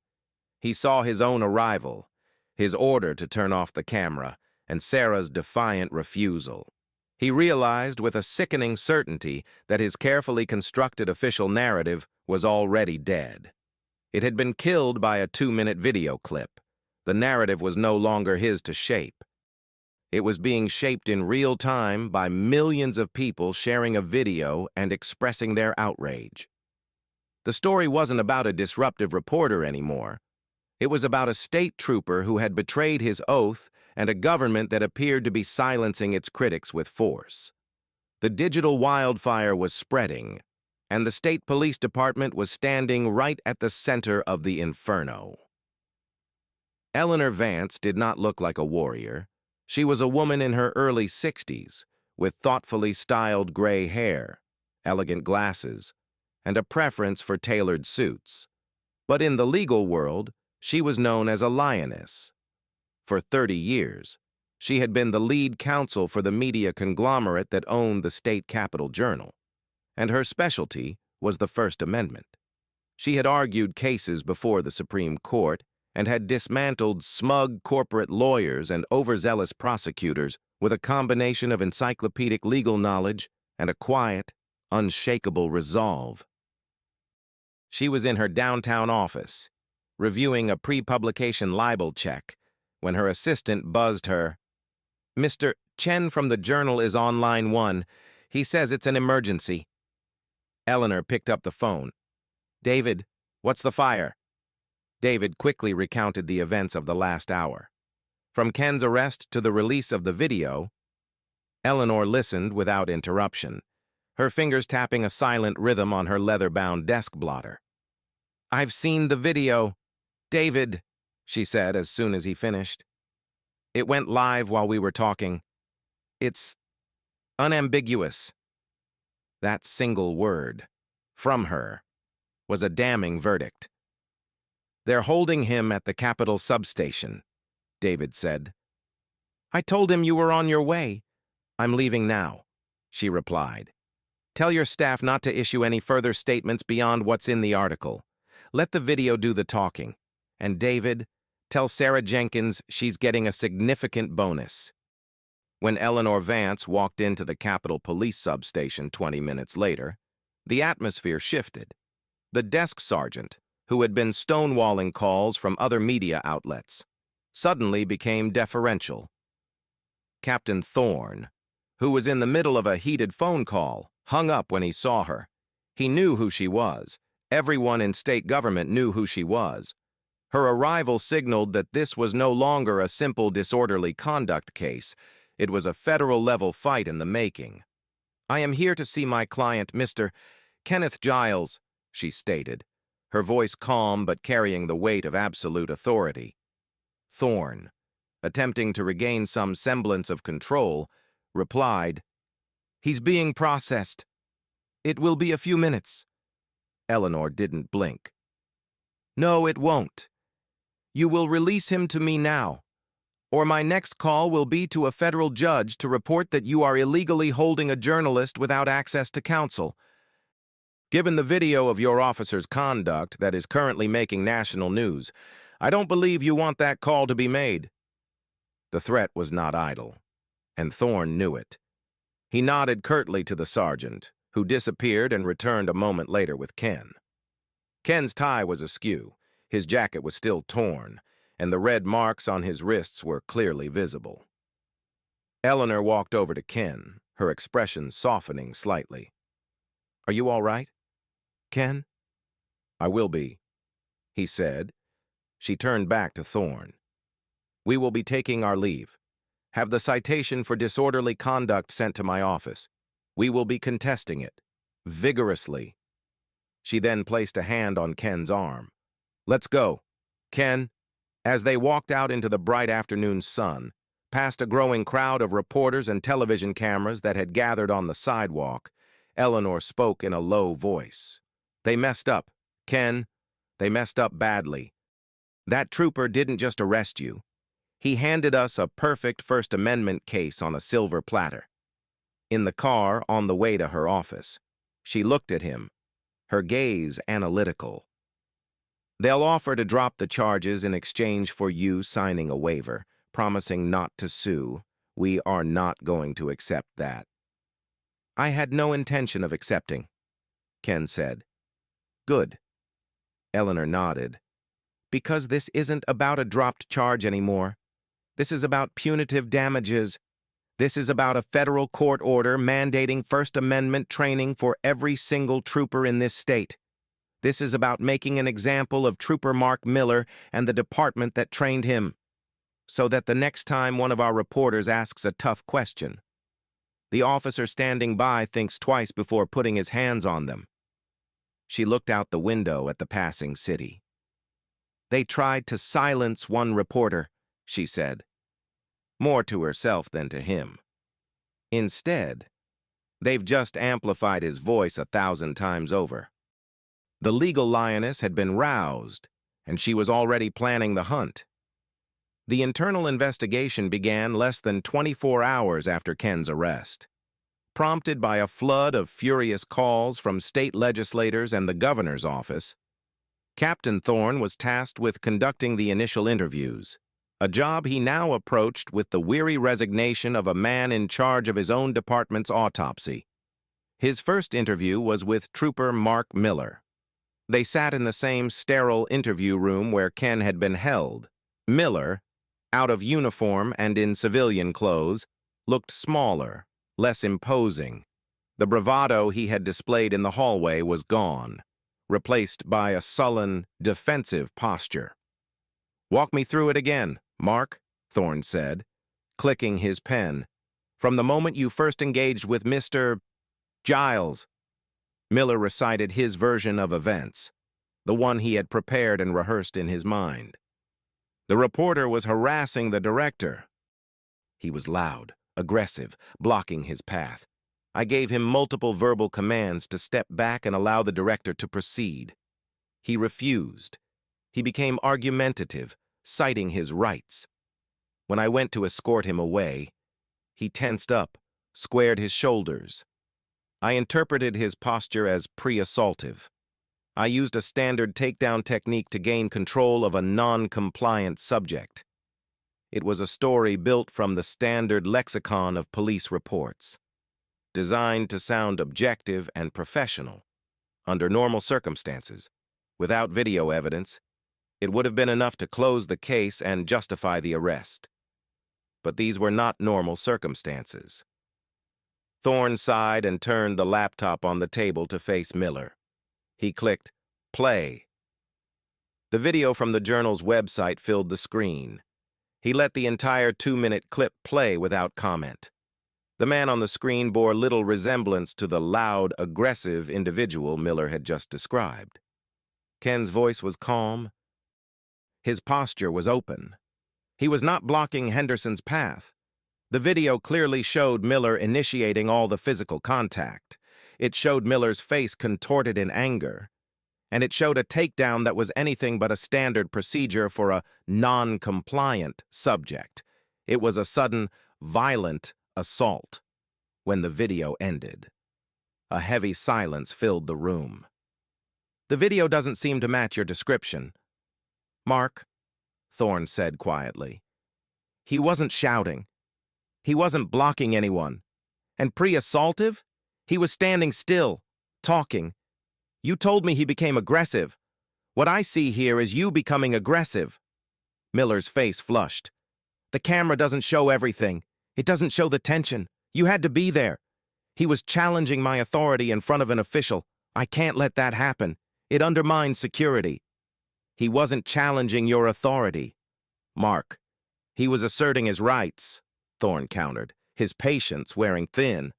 He saw his own arrival, his order to turn off the camera, and Sarah's defiant refusal. He realized with a sickening certainty that his carefully constructed official narrative was already dead. It had been killed by a 2-minute video clip. The narrative was no longer his to shape. It was being shaped in real time by millions of people sharing a video and expressing their outrage. The story wasn't about a disruptive reporter anymore. It was about a state trooper who had betrayed his oath and a government that appeared to be silencing its critics with force. The digital wildfire was spreading, and the state police department was standing right at the center of the inferno. Eleanor Vance did not look like a warrior. She was a woman in her early 60s, with thoughtfully styled gray hair, elegant glasses, and a preference for tailored suits. But in the legal world, she was known as a lioness. For 30 years, she had been the lead counsel for the media conglomerate that owned the state Capitol Journal, and her specialty was the First Amendment. She had argued cases before the Supreme Court and had dismantled smug corporate lawyers and overzealous prosecutors with a combination of encyclopedic legal knowledge and a quiet, unshakable resolve. She was in her downtown office, reviewing a pre-publication libel check, when her assistant buzzed her. "Mr. Chen from the Journal is on line 1. He says it's an emergency." Eleanor picked up the phone. "David, what's the fire?" David quickly recounted the events of the last hour. From Ken's arrest to the release of the video, Eleanor listened without interruption, her fingers tapping a silent rhythm on her leather-bound desk blotter. "I've seen the video. David," she said as soon as he finished. "It went live while we were talking. It's unambiguous." That single word, from her, was a damning verdict. "They're holding him at the Capitol substation," David said. "I told him you were on your way. I'm leaving now," she replied. "Tell your staff not to issue any further statements beyond what's in the article. Let the video do the talking. And David, tell Sarah Jenkins she's getting a significant bonus." When Eleanor Vance walked into the Capitol Police substation 20 minutes later, the atmosphere shifted. The desk sergeant, who had been stonewalling calls from other media outlets, suddenly became deferential. Captain Thorne, who was in the middle of a heated phone call, hung up when he saw her. He knew who she was. Everyone in state government knew who she was. Her arrival signaled that this was no longer a simple disorderly conduct case. It was a federal-level fight in the making. "I am here to see my client, Mr. Kenneth Giles," she stated, her voice calm but carrying the weight of absolute authority. Thorne, attempting to regain some semblance of control, replied, "He's being processed. It will be a few minutes." Eleanor didn't blink. "No, it won't. You will release him to me now, or my next call will be to a federal judge to report that you are illegally holding a journalist without access to counsel. Given the video of your officer's conduct that is currently making national news, I don't believe you want that call to be made." The threat was not idle, and Thorne knew it. He nodded curtly to the sergeant, who disappeared and returned a moment later with Ken. Ken's tie was askew, his jacket was still torn, and the red marks on his wrists were clearly visible. Eleanor walked over to Ken, her expression softening slightly. "Are you all right, Ken?" "I will be," he said. She turned back to Thorne. "We will be taking our leave. Have the citation for disorderly conduct sent to my office. We will be contesting it, vigorously." She then placed a hand on Ken's arm. "Let's go, Ken." As they walked out into the bright afternoon sun, past a growing crowd of reporters and television cameras that had gathered on the sidewalk, Eleanor spoke in a low voice. "They messed up, Ken. They messed up badly. That trooper didn't just arrest you. He handed us a perfect First Amendment case on a silver platter." In the car on the way to her office, she looked at him, her gaze analytical. "They'll offer to drop the charges in exchange for you signing a waiver, promising not to sue. We are not going to accept that." "I had no intention of accepting," Ken said. "Good." Eleanor nodded. "Because this isn't about a dropped charge anymore. This is about punitive damages. This is about a federal court order mandating First Amendment training for every single trooper in this state. This is about making an example of Trooper Mark Miller and the department that trained him, so that the next time one of our reporters asks a tough question, the officer standing by thinks twice before putting his hands on them." She looked out the window at the passing city. "They tried to silence one reporter," she said, more to herself than to him. "Instead, they've just amplified his voice 1,000 times over." The legal lioness had been roused, and she was already planning the hunt. The internal investigation began less than 24 hours after Ken's arrest. Prompted by a flood of furious calls from state legislators and the governor's office, Captain Thorne was tasked with conducting the initial interviews, a job he now approached with the weary resignation of a man in charge of his own department's autopsy. His first interview was with Trooper Mark Miller. They sat in the same sterile interview room where Ken had been held. Miller, out of uniform and in civilian clothes, looked smaller, less imposing. The bravado he had displayed in the hallway was gone, replaced by a sullen, defensive posture. "Walk me through it again, Mark," Thorne said, clicking his pen. "From the moment you first engaged with Mr. Giles." Miller recited his version of events, the one he had prepared and rehearsed in his mind. The reporter was harassing the director. He was loud, aggressive, blocking his path. I gave him multiple verbal commands to step back and allow the director to proceed. He refused. He became argumentative, citing his rights. When I went to escort him away, he tensed up, squared his shoulders. I interpreted his posture as pre-assaultive. I used a standard takedown technique to gain control of a non-compliant subject. It was a story built from the standard lexicon of police reports, designed to sound objective and professional. Under normal circumstances, without video evidence, it would have been enough to close the case and justify the arrest. But these were not normal circumstances. Thorne sighed and turned the laptop on the table to face Miller. He clicked play. The video from the Journal's website filled the screen. He let the entire 2-minute clip play without comment. The man on the screen bore little resemblance to the loud, aggressive individual Miller had just described. Ken's voice was calm. His posture was open. He was not blocking Henderson's path. The video clearly showed Miller initiating all the physical contact. It showed Miller's face contorted in anger. And it showed a takedown that was anything but a standard procedure for a non-compliant subject. It was a sudden, violent assault. When the video ended, a heavy silence filled the room. "The video doesn't seem to match your description, Mark," Thorne said quietly. "He wasn't shouting. He wasn't blocking anyone. And pre-assaultive? He was standing still, talking. You told me he became aggressive. What I see here is you becoming aggressive." Miller's face flushed. "The camera doesn't show everything. It doesn't show the tension. You had to be there. He was challenging my authority in front of an official. I can't let that happen. It undermines security." "He wasn't challenging your authority, Mark. He was asserting his rights," Thorne countered, his patience wearing thin.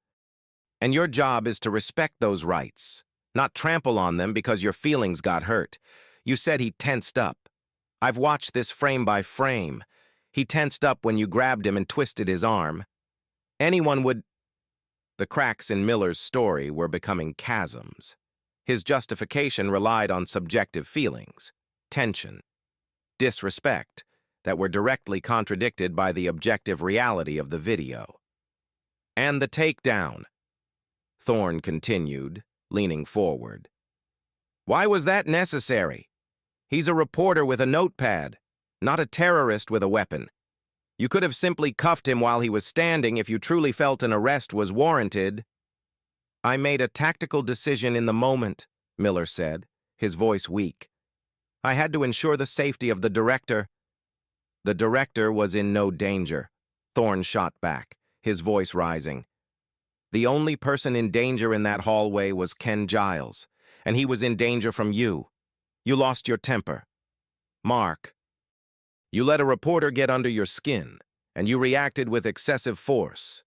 "And your job is to respect those rights, not trample on them because your feelings got hurt. You said he tensed up. I've watched this frame by frame. He tensed up when you grabbed him and twisted his arm. Anyone would—" The cracks in Miller's story were becoming chasms. His justification relied on subjective feelings, tension, disrespect, that were directly contradicted by the objective reality of the video. "And the takedown," Thorne continued, leaning forward. "Why was that necessary? He's a reporter with a notepad, not a terrorist with a weapon. You could have simply cuffed him while he was standing if you truly felt an arrest was warranted." "I made a tactical decision in the moment," Miller said, his voice weak. "I had to ensure the safety of the director." "The director was in no danger," Thorne shot back, his voice rising. "The only person in danger in that hallway was Ken Giles, and he was in danger from you. You lost your temper. Mark, you let a reporter get under your skin, and you reacted with excessive force.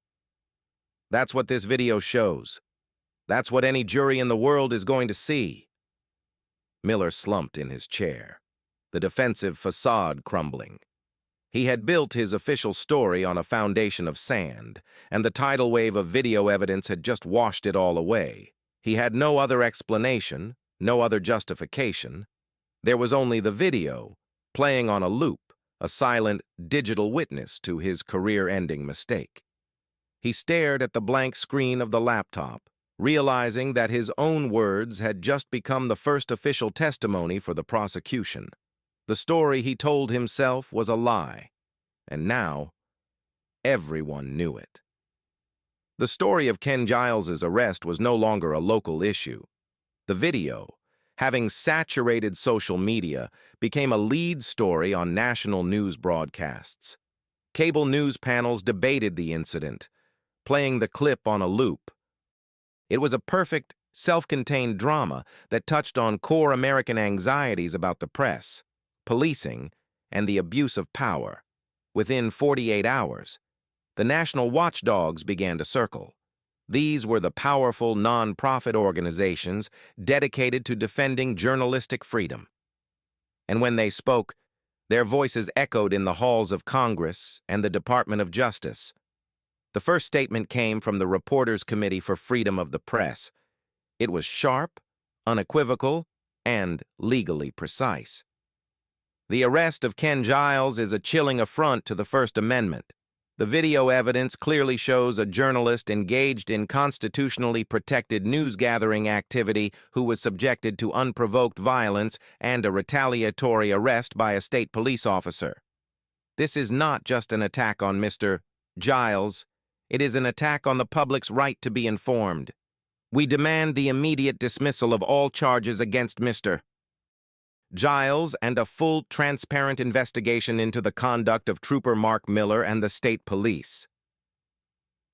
That's what this video shows. That's what any jury in the world is going to see." Miller slumped in his chair, the defensive facade crumbling. He had built his official story on a foundation of sand, and the tidal wave of video evidence had just washed it all away. He had no other explanation, No other justification. There was only the video, playing on a loop, a silent digital witness to his career-ending mistake. He stared at the blank screen of the laptop, realizing that his own words had just become the first official testimony for the prosecution. The story he told himself was a lie, and now everyone knew it. The story of Ken Giles's arrest was no longer a local issue. The video, having saturated social media, became a lead story on national news broadcasts. Cable news panels debated the incident, playing the clip on a loop. It was a perfect, self-contained drama that touched on core American anxieties about the press, policing, and the abuse of power. Within 48 hours, the national watchdogs began to circle. These were the powerful non-profit organizations dedicated to defending journalistic freedom. And when they spoke, their voices echoed in the halls of Congress and the Department of Justice. The first statement came from the Reporters Committee for Freedom of the Press. It was sharp, unequivocal, and legally precise. The arrest of Ken Giles is a chilling affront to the First Amendment. The video evidence clearly shows a journalist engaged in constitutionally protected news-gathering activity who was subjected to unprovoked violence and a retaliatory arrest by a state police officer. This is not just an attack on Mr. Giles. It is an attack on the public's right to be informed. We demand the immediate dismissal of all charges against Mr. Giles and a full, transparent investigation into the conduct of Trooper Mark Miller and the state police.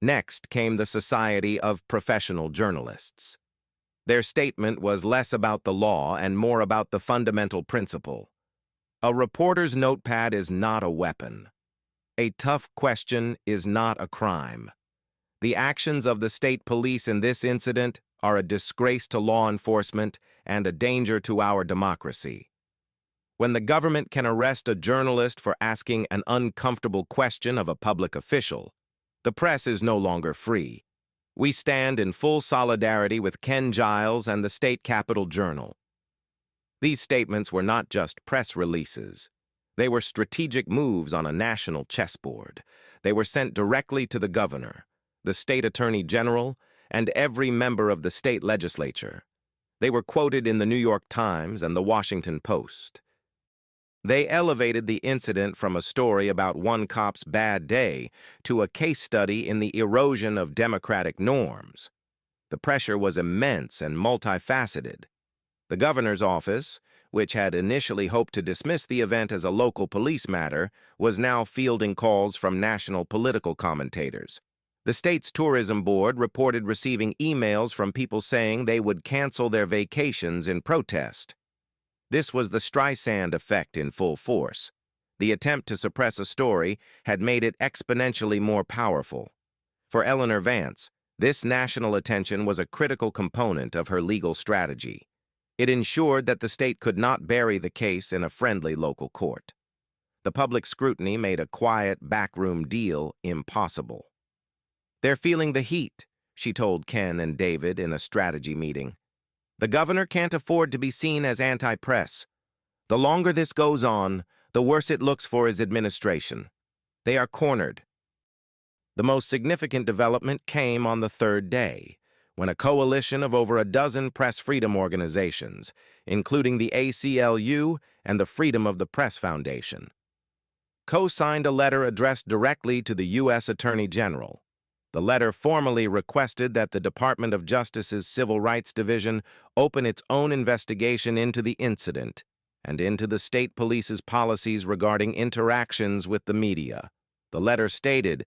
Next came the Society of Professional Journalists. Their statement was less about the law and more about the fundamental principle. A reporter's notepad is not a weapon. A tough question is not a crime. The actions of the state police in this incident are a disgrace to law enforcement and a danger to our democracy. When the government can arrest a journalist for asking an uncomfortable question of a public official, the press is no longer free. We stand in full solidarity with Ken Giles and the State Capitol Journal. These statements were not just press releases. They were strategic moves on a national chessboard. They were sent directly to the governor, the state attorney general, and every member of the state legislature. They were quoted in the New York Times and the Washington Post. They elevated the incident from a story about one cop's bad day to a case study in the erosion of democratic norms. The pressure was immense and multifaceted. The governor's office, which had initially hoped to dismiss the event as a local police matter, was now fielding calls from national political commentators. The state's tourism board reported receiving emails from people saying they would cancel their vacations in protest. This was the Streisand effect in full force. The attempt to suppress a story had made it exponentially more powerful. For Eleanor Vance, this national attention was a critical component of her legal strategy. It ensured that the state could not bury the case in a friendly local court. The public scrutiny made a quiet, backroom deal impossible. "They're feeling the heat," she told Ken and David in a strategy meeting. "The governor can't afford to be seen as anti-press. The longer this goes on, the worse it looks for his administration. They are cornered." The most significant development came on the third day, when a coalition of over a dozen press freedom organizations, including the ACLU and the Freedom of the Press Foundation, co-signed a letter addressed directly to the U.S. Attorney General. The letter formally requested that the Department of Justice's Civil Rights Division open its own investigation into the incident and into the state police's policies regarding interactions with the media. The letter stated,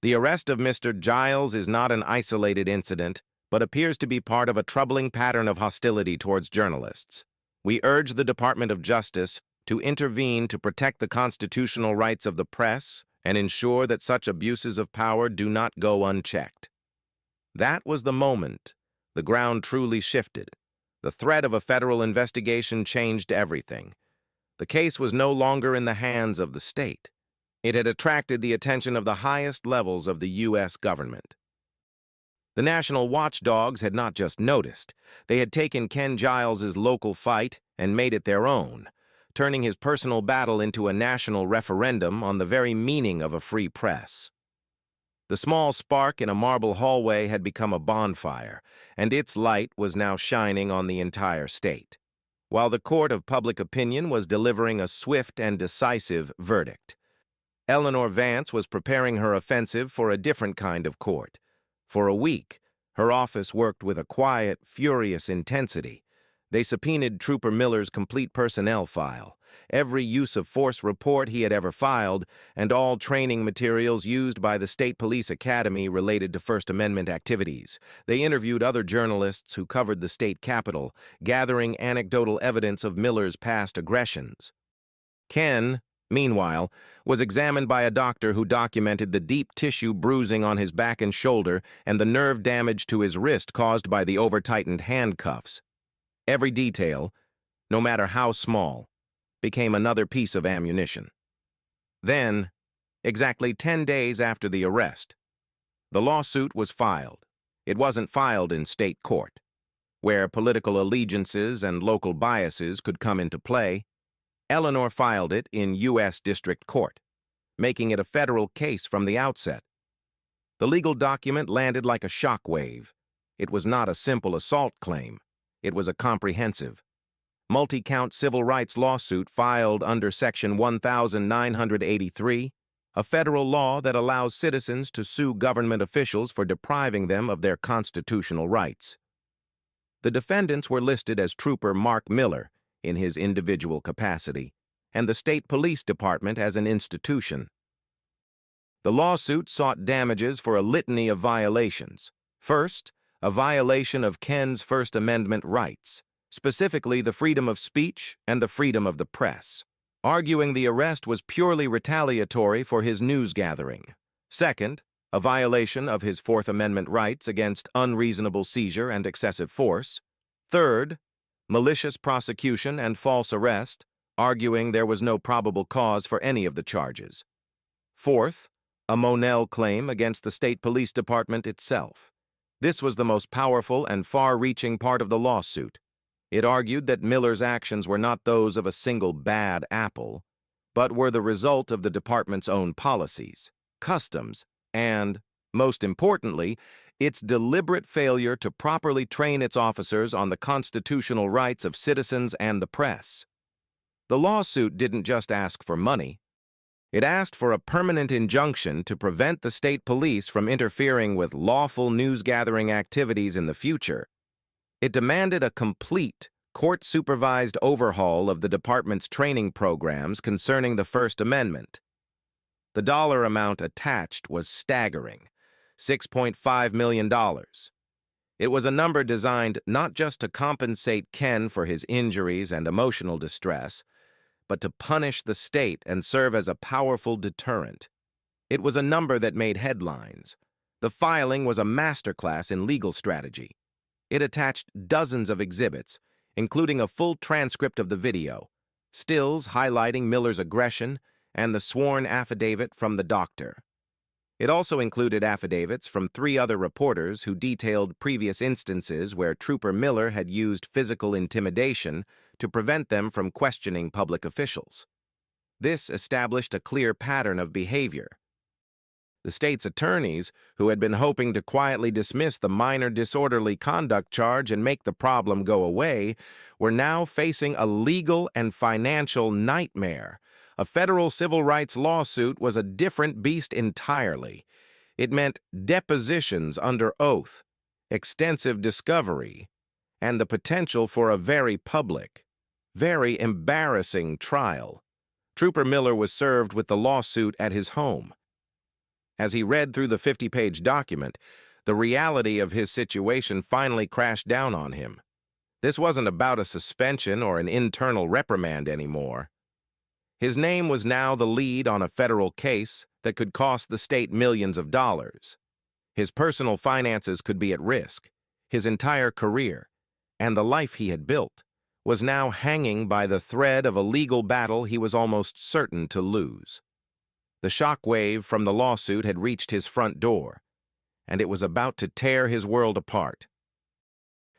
"The arrest of Mr. Giles is not an isolated incident, but appears to be part of a troubling pattern of hostility towards journalists. We urge the Department of Justice to intervene to protect the constitutional rights of the press and ensure that such abuses of power do not go unchecked." That was the moment the ground truly shifted. The threat of a federal investigation changed everything. The case was no longer in the hands of the state. It had attracted the attention of the highest levels of the U.S. government. The national watchdogs had not just noticed. They had taken Ken Giles's local fight and made it their own, turning his personal battle into a national referendum on the very meaning of a free press. The small spark in a marble hallway had become a bonfire, and its light was now shining on the entire state, while the court of public opinion was delivering a swift and decisive verdict. Eleanor Vance was preparing her offensive for a different kind of court. For a week, her office worked with a quiet, furious intensity. They subpoenaed Trooper Miller's complete personnel file, every use of force report he had ever filed, and all training materials used by the State Police Academy related to First Amendment activities. They interviewed other journalists who covered the state capitol, gathering anecdotal evidence of Miller's past aggressions. Ken, meanwhile, was examined by a doctor who documented the deep tissue bruising on his back and shoulder and the nerve damage to his wrist caused by the over-tightened handcuffs. Every detail, no matter how small, became another piece of ammunition. Then, exactly 10 days after the arrest, the lawsuit was filed. It wasn't filed in state court, where political allegiances and local biases could come into play. Eleanor filed it in U.S. District Court, making it a federal case from the outset. The legal document landed like a shockwave. It was not a simple assault claim. It was a comprehensive, multi-count civil rights lawsuit filed under Section 1983, a federal law that allows citizens to sue government officials for depriving them of their constitutional rights. The defendants were listed as Trooper Mark Miller in his individual capacity, and the State Police Department as an institution. The lawsuit sought damages for a litany of violations. First, a violation of Ken's First Amendment rights, specifically the freedom of speech and the freedom of the press, arguing the arrest was purely retaliatory for his news gathering. Second, a violation of his Fourth Amendment rights against unreasonable seizure and excessive force. Third, malicious prosecution and false arrest, arguing there was no probable cause for any of the charges. Fourth, a Monell claim against the State Police Department itself. This was the most powerful and far-reaching part of the lawsuit. It argued that Miller's actions were not those of a single bad apple, but were the result of the department's own policies, customs, and, most importantly, its deliberate failure to properly train its officers on the constitutional rights of citizens and the press. The lawsuit didn't just ask for money. It asked for a permanent injunction to prevent the state police from interfering with lawful news-gathering activities in the future. It demanded a complete, court-supervised overhaul of the department's training programs concerning the First Amendment. The dollar amount attached was staggering, $6.5 million. It was a number designed not just to compensate Ken for his injuries and emotional distress, but to punish the state and serve as a powerful deterrent. It was a number that made headlines. The filing was a masterclass in legal strategy. It attached dozens of exhibits, including a full transcript of the video, stills highlighting Miller's aggression, and the sworn affidavit from the doctor. It also included affidavits from 3 other reporters who detailed previous instances where Trooper Miller had used physical intimidation to prevent them from questioning public officials. This established a clear pattern of behavior. The state's attorneys, who had been hoping to quietly dismiss the minor disorderly conduct charge and make the problem go away, were now facing a legal and financial nightmare. A federal civil rights lawsuit was a different beast entirely. It meant depositions under oath, extensive discovery, and the potential for a very public, very embarrassing trial. Trooper Miller was served with the lawsuit at his home. As he read through the 50-page document, the reality of his situation finally crashed down on him. This wasn't about a suspension or an internal reprimand anymore. His name was now the lead on a federal case that could cost the state millions of dollars. His personal finances could be at risk. His entire career, and the life he had built, was now hanging by the thread of a legal battle he was almost certain to lose. The shockwave from the lawsuit had reached his front door, and it was about to tear his world apart.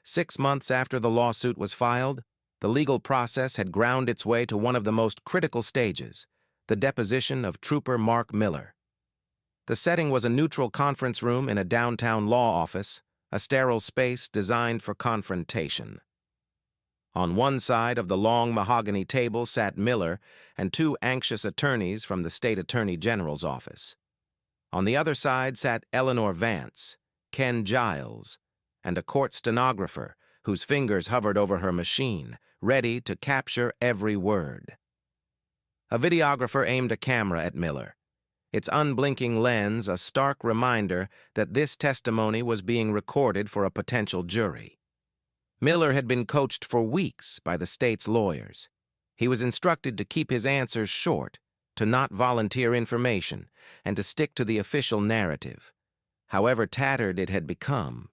6 months after the lawsuit was filed, the legal process had ground its way to one of the most critical stages, the deposition of Trooper Mark Miller. The setting was a neutral conference room in a downtown law office, a sterile space designed for confrontation. On one side of the long mahogany table sat Miller and 2 anxious attorneys from the state attorney general's office. On the other side sat Eleanor Vance, Ken Giles, and a court stenographer whose fingers hovered over her machine, ready to capture every word. A videographer aimed a camera at Miller, its unblinking lens a stark reminder that this testimony was being recorded for a potential jury. Miller had been coached for weeks by the state's lawyers. He was instructed to keep his answers short, to not volunteer information, and to stick to the official narrative, however tattered it had become.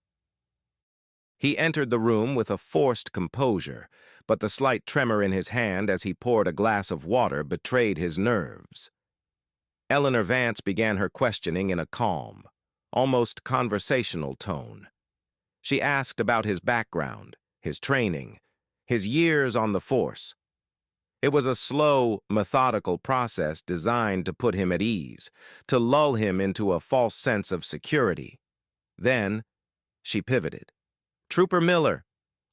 He entered the room with a forced composure, but the slight tremor in his hand as he poured a glass of water betrayed his nerves. Eleanor Vance began her questioning in a calm, almost conversational tone. She asked about his background, his training, his years on the force. It was a slow, methodical process designed to put him at ease, to lull him into a false sense of security. Then, she pivoted. "Trooper Miller,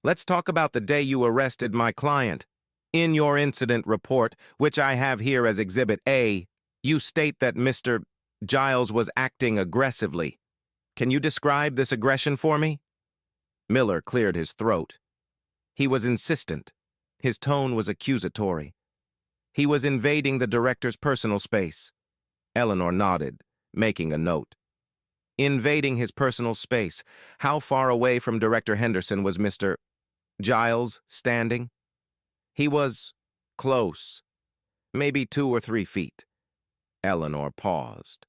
let's talk about the day you arrested my client. In your incident report, which I have here as Exhibit A, you state that Mr. Giles was acting aggressively. Can you describe this aggression for me?" Miller cleared his throat. He was insistent. His tone was accusatory. He was invading the director's personal space. Eleanor nodded, making a note. Invading his personal space. How far away from Director Henderson was Mr. Giles standing? He was close, maybe 2 or 3 feet. Eleanor paused.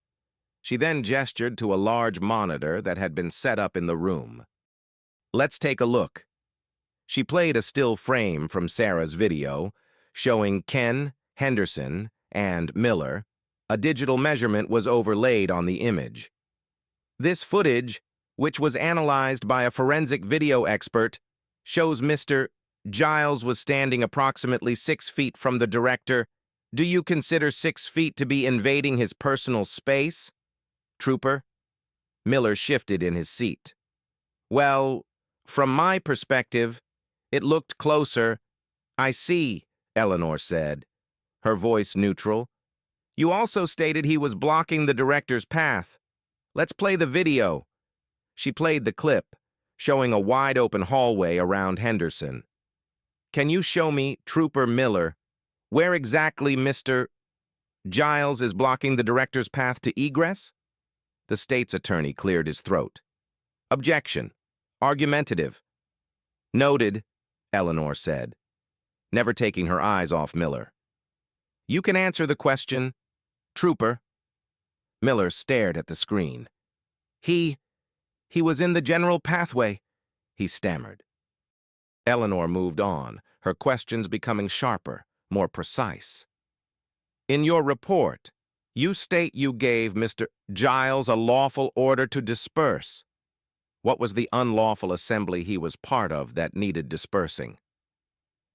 She then gestured to a large monitor that had been set up in the room. "Let's take a look." She played a still frame from Sarah's video, showing Ken, Henderson, and Miller. A digital measurement was overlaid on the image. This footage, which was analyzed by a forensic video expert, shows Mr. Giles was standing approximately 6 feet from the director. Do you consider 6 feet to be invading his personal space, Trooper? Miller shifted in his seat. "Well, from my perspective, it looked closer." "I see," Eleanor said, her voice neutral. "You also stated he was blocking the director's path. Let's play the video." She played the clip, showing a wide-open hallway around Henderson. "Can you show me, Trooper Miller, where exactly Mr. Giles is blocking the director's path to egress?" The state's attorney cleared his throat. "Objection. Argumentative." "Noted," Eleanor said, never taking her eyes off Miller. "You can answer the question, Trooper." Miller stared at the screen. He was in the general pathway," he stammered. Eleanor moved on, her questions becoming sharper, more precise. "In your report, you state you gave Mr. Giles a lawful order to disperse. What was the unlawful assembly he was part of that needed dispersing?"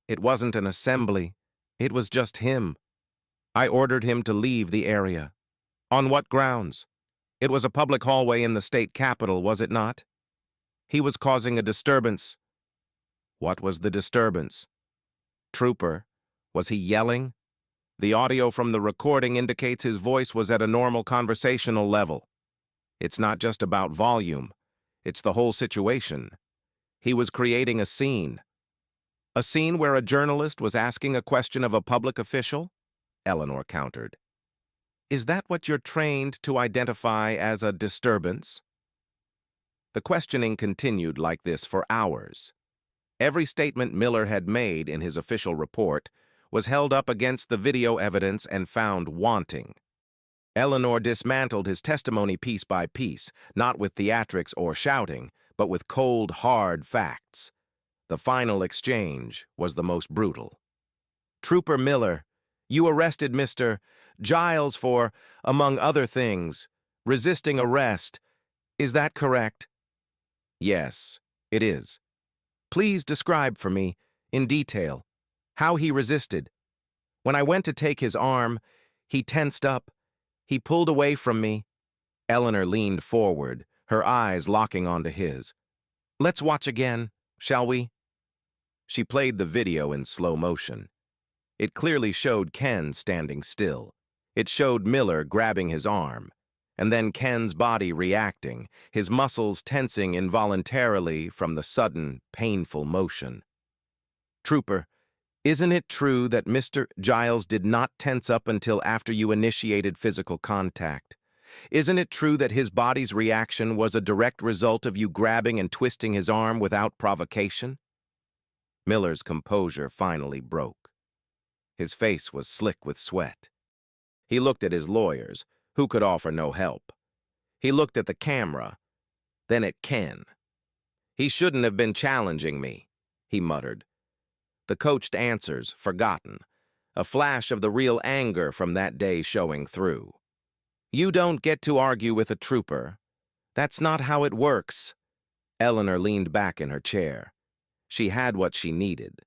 "It wasn't an assembly. It was just him. I ordered him to leave the area." "On what grounds? It was a public hallway in the state capitol, was it not?" "He was causing a disturbance." "What was the disturbance?" "Trooper, was he yelling?" "The audio from the recording indicates his voice was at a normal conversational level. It's not just about volume. It's the whole situation. He was creating a scene." "A scene where a journalist was asking a question of a public official?" Eleanor countered. "Is that what you're trained to identify as a disturbance?" The questioning continued like this for hours. Every statement Miller had made in his official report was held up against the video evidence and found wanting. Eleanor dismantled his testimony piece by piece, not with theatrics or shouting, but with cold, hard facts. The final exchange was the most brutal. "Trooper Miller, you arrested Mr. Giles for, among other things, resisting arrest. Is that correct? Yes, it is. Please describe for me, in detail, how he resisted. When I went to take his arm, he tensed up. He pulled away from me. Eleanor leaned forward, her eyes locking onto his. Let's watch again, shall we? She played the video in slow motion. It clearly showed Ken standing still. It showed Miller grabbing his arm, and then Ken's body reacting, his muscles tensing involuntarily from the sudden, painful motion. Trooper, isn't it true that Mr. Giles did not tense up until after you initiated physical contact? Isn't it true that his body's reaction was a direct result of you grabbing and twisting his arm without provocation? Miller's composure finally broke. His face was slick with sweat. He looked at his lawyers, who could offer no help. He looked at the camera, then at Ken. He shouldn't have been challenging me, he muttered. The coached answers forgotten, a flash of the real anger from that day showing through. You don't get to argue with a trooper. That's not how it works. Eleanor leaned back in her chair. She had what she needed.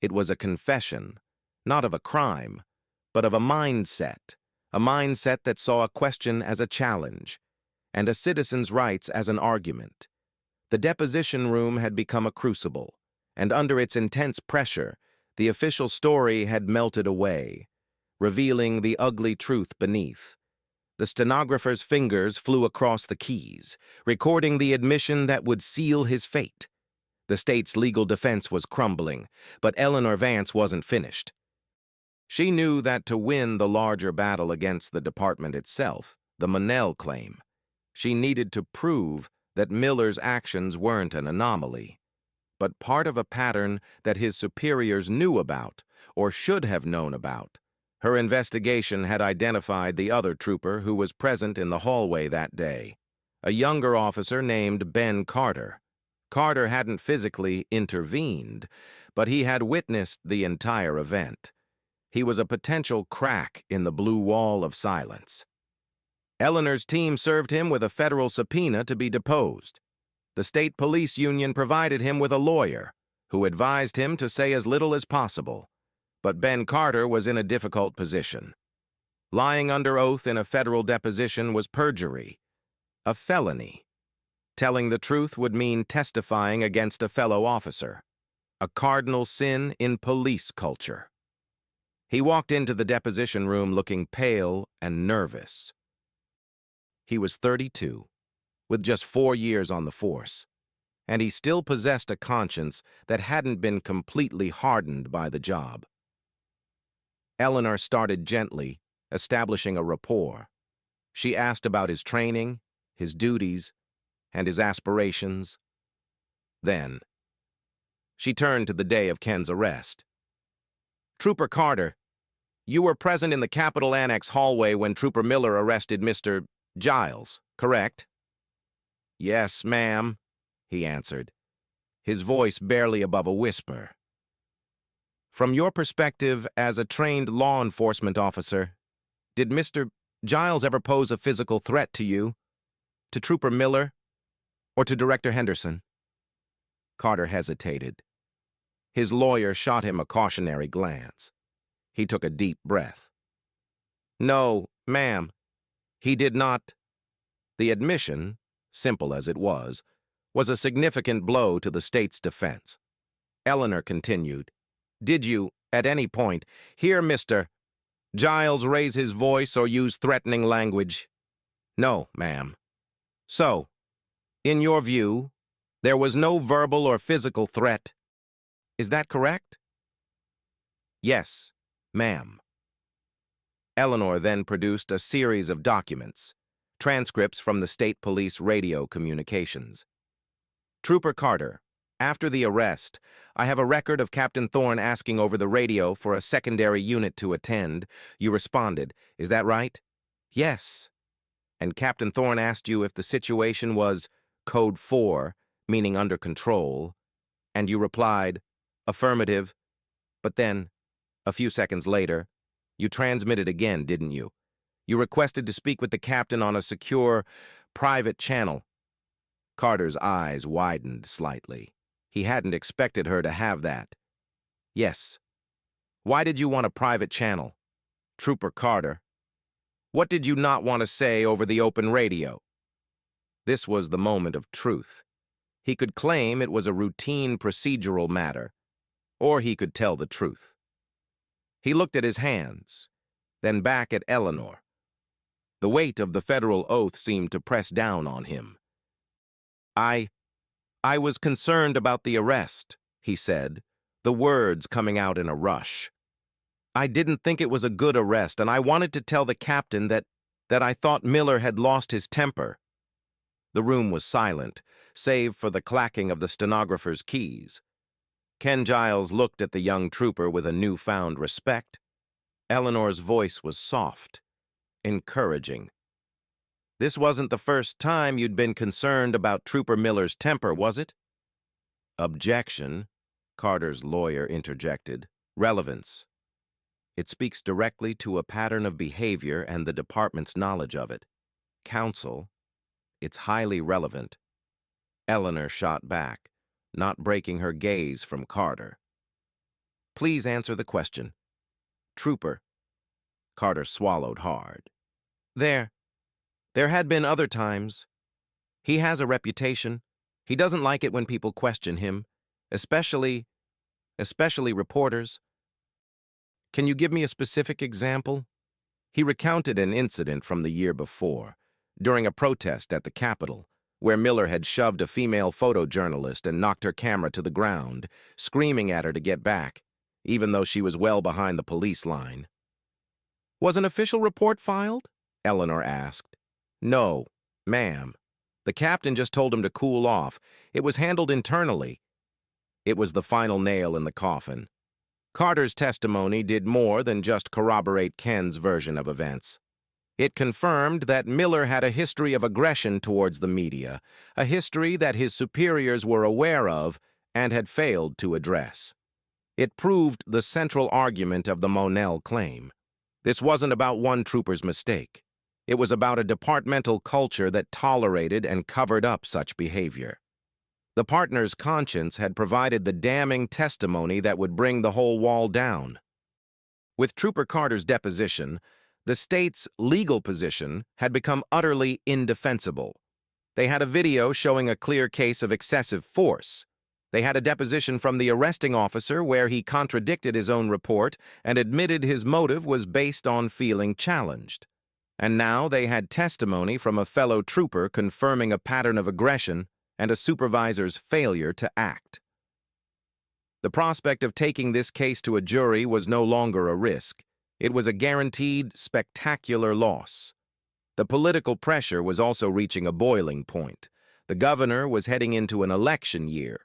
It was a confession, not of a crime, but of a mindset that saw a question as a challenge, and a citizen's rights as an argument. The deposition room had become a crucible, and under its intense pressure, the official story had melted away, revealing the ugly truth beneath. The stenographer's fingers flew across the keys, recording the admission that would seal his fate. The state's legal defense was crumbling, but Eleanor Vance wasn't finished. She knew that to win the larger battle against the department itself, the Monell claim, she needed to prove that Miller's actions weren't an anomaly, but part of a pattern that his superiors knew about, or should have known about. Her investigation had identified the other trooper who was present in the hallway that day, a younger officer named Ben Carter. Carter hadn't physically intervened, but he had witnessed the entire event. He was a potential crack in the blue wall of silence. Eleanor's team served him with a federal subpoena to be deposed. The state police union provided him with a lawyer, who advised him to say as little as possible. But Ben Carter was in a difficult position. Lying under oath in a federal deposition was perjury, a felony. Telling the truth would mean testifying against a fellow officer, a cardinal sin in police culture. He walked into the deposition room looking pale and nervous. He was 32, with just 4 years on the force, and he still possessed a conscience that hadn't been completely hardened by the job. Eleanor started gently, establishing a rapport. She asked about his training, his duties, and his aspirations. Then, she turned to the day of Ken's arrest. Trooper Carter, you were present in the Capitol Annex hallway when Trooper Miller arrested Mr. Giles, correct? Yes, ma'am, he answered, his voice barely above a whisper. From your perspective as a trained law enforcement officer, did Mr. Giles ever pose a physical threat to you, to Trooper Miller, or to Director Henderson? Carter hesitated. His lawyer shot him a cautionary glance. He took a deep breath. No, ma'am, he did not. The admission, simple as it was a significant blow to the state's defense. Eleanor continued, did you, at any point, hear Mr. Giles raise his voice or use threatening language? No, ma'am. So, in your view, there was no verbal or physical threat. Is that correct? Yes, ma'am. Eleanor then produced a series of documents, transcripts from the state police radio communications. Trooper Carter, after the arrest, I have a record of Captain Thorne asking over the radio for a secondary unit to attend. You responded, is that right? Yes. And Captain Thorne asked you if the situation was Code 4, meaning under control, and you replied, affirmative. But then, a few seconds later, you transmitted again, didn't you? You requested to speak with the captain on a secure, private channel. Carter's eyes widened slightly. He hadn't expected her to have that. Yes. Why did you want a private channel? Trooper Carter. What did you not want to say over the open radio? This was the moment of truth. He could claim it was a routine procedural matter, or he could tell the truth. He looked at his hands, then back at Eleanor. The weight of the federal oath seemed to press down on him. I was concerned about the arrest, he said, the words coming out in a rush. I didn't think it was a good arrest, and I wanted to tell the captain that I thought Miller had lost his temper. The room was silent, save for the clacking of the stenographer's keys. Ken Giles looked at the young trooper with a newfound respect. Eleanor's voice was soft, encouraging. This wasn't the first time you'd been concerned about Trooper Miller's temper, was it? Objection, Carter's lawyer interjected. Relevance. It speaks directly to a pattern of behavior and the department's knowledge of it. Counsel. It's highly relevant. Eleanor shot back, not breaking her gaze from Carter. Please answer the question. Trooper. Carter swallowed hard. There had been other times. He has a reputation. He doesn't like it when people question him, especially reporters. Can you give me a specific example? He recounted an incident from the year before, during a protest at the Capitol, where Miller had shoved a female photojournalist and knocked her camera to the ground, screaming at her to get back, even though she was well behind the police line. Was an official report filed? Eleanor asked. No, ma'am. The captain just told him to cool off. It was handled internally. It was the final nail in the coffin. Carter's testimony did more than just corroborate Ken's version of events. It confirmed that Miller had a history of aggression towards the media, a history that his superiors were aware of and had failed to address. It proved the central argument of the Monell claim. This wasn't about one trooper's mistake. It was about a departmental culture that tolerated and covered up such behavior. The partner's conscience had provided the damning testimony that would bring the whole wall down. With Trooper Carter's deposition, the state's legal position had become utterly indefensible. They had a video showing a clear case of excessive force. They had a deposition from the arresting officer where he contradicted his own report and admitted his motive was based on feeling challenged. And now they had testimony from a fellow trooper confirming a pattern of aggression and a supervisor's failure to act. The prospect of taking this case to a jury was no longer a risk. It was a guaranteed, spectacular loss. The political pressure was also reaching a boiling point. The governor was heading into an election year,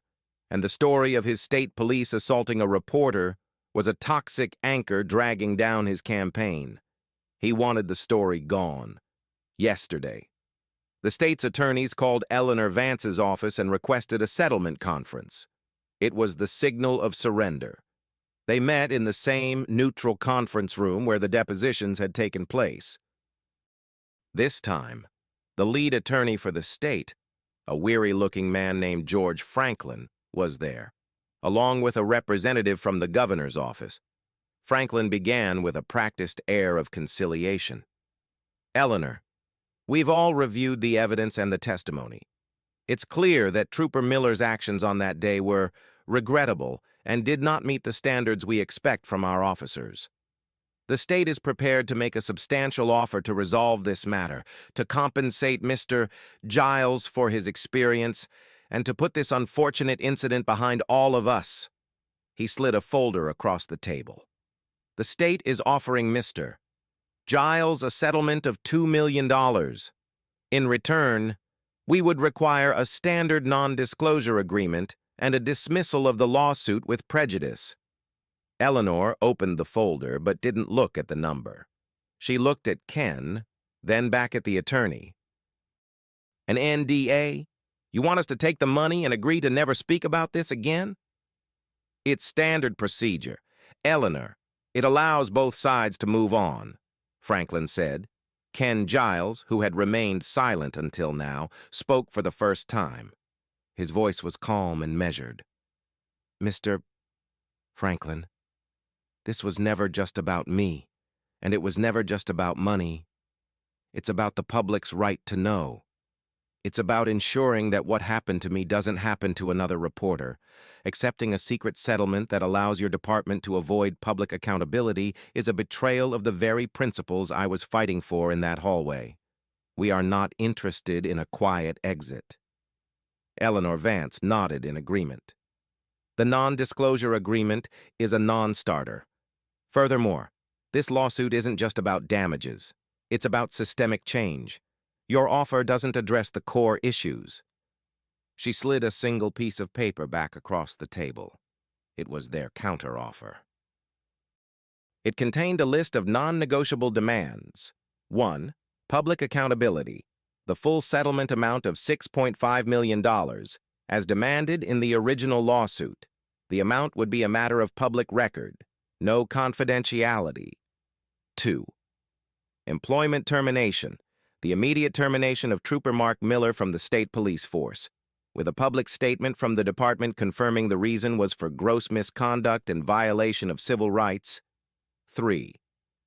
and the story of his state police assaulting a reporter was a toxic anchor dragging down his campaign. He wanted the story gone. Yesterday. The state's attorneys called Eleanor Vance's office and requested a settlement conference. It was the signal of surrender. They met in the same neutral conference room where the depositions had taken place. This time, the lead attorney for the state, a weary-looking man named George Franklin, was there, along with a representative from the governor's office. Franklin began with a practiced air of conciliation. Eleanor, we've all reviewed the evidence and the testimony. It's clear that Trooper Miller's actions on that day were regrettable and did not meet the standards we expect from our officers. The state is prepared to make a substantial offer to resolve this matter, to compensate Mr. Giles for his experience, and to put this unfortunate incident behind all of us. He slid a folder across the table. The state is offering Mr. Giles a settlement of $2 million. In return, we would require a standard non-disclosure agreement and a dismissal of the lawsuit with prejudice. Eleanor opened the folder but didn't look at the number. She looked at Ken, then back at the attorney. An NDA? You want us to take the money and agree to never speak about this again? It's standard procedure. Eleanor, it allows both sides to move on, Franklin said. Ken Giles, who had remained silent until now, spoke for the first time. His voice was calm and measured. "Mr. Franklin, this was never just about me, and it was never just about money. It's about the public's right to know. It's about ensuring that what happened to me doesn't happen to another reporter. Accepting a secret settlement that allows your department to avoid public accountability is a betrayal of the very principles I was fighting for in that hallway. We are not interested in a quiet exit." Eleanor Vance nodded in agreement. The non-disclosure agreement is a non-starter. Furthermore, this lawsuit isn't just about damages. It's about systemic change. Your offer doesn't address the core issues. She slid a single piece of paper back across the table. It was their counteroffer. It contained a list of non-negotiable demands. 1. Public accountability. The full settlement amount of $6.5 million, as demanded in the original lawsuit. The amount would be a matter of public record. No confidentiality. 2. Employment termination. The immediate termination of Trooper Mark Miller from the state police force, with a public statement from the department confirming the reason was for gross misconduct and violation of civil rights. 3.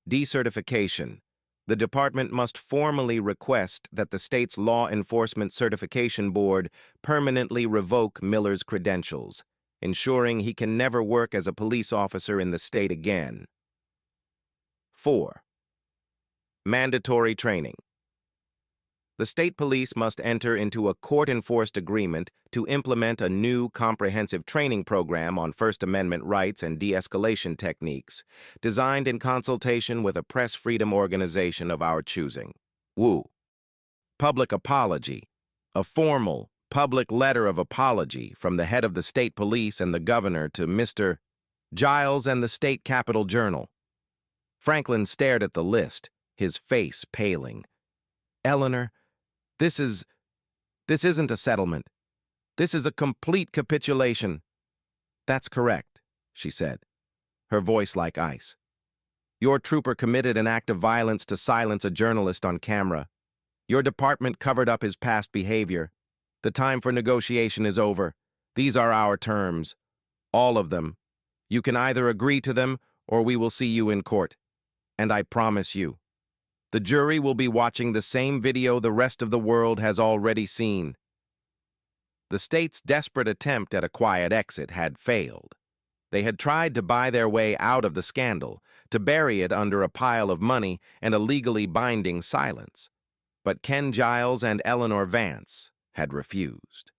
Decertification. The department must formally request that the state's Law Enforcement Certification Board permanently revoke Miller's credentials, ensuring he can never work as a police officer in the state again. 4. Mandatory training. The state police must enter into a court-enforced agreement to implement a new comprehensive training program on First Amendment rights and de-escalation techniques, designed in consultation with a press freedom organization of our choosing. Woo. Public apology. A formal, public letter of apology from the head of the state police and the governor to Mr. Giles and the State Capitol Journal. Franklin stared at the list, his face paling. "Eleanor, This isn't a settlement. This is a complete capitulation." "That's correct," she said, her voice like ice. "Your trooper committed an act of violence to silence a journalist on camera. Your department covered up his past behavior. The time for negotiation is over. These are our terms. All of them. You can either agree to them or we will see you in court. And I promise you, the jury will be watching the same video the rest of the world has already seen." The state's desperate attempt at a quiet exit had failed. They had tried to buy their way out of the scandal, to bury it under a pile of money and a legally binding silence. But Ken Giles and Eleanor Vance had refused.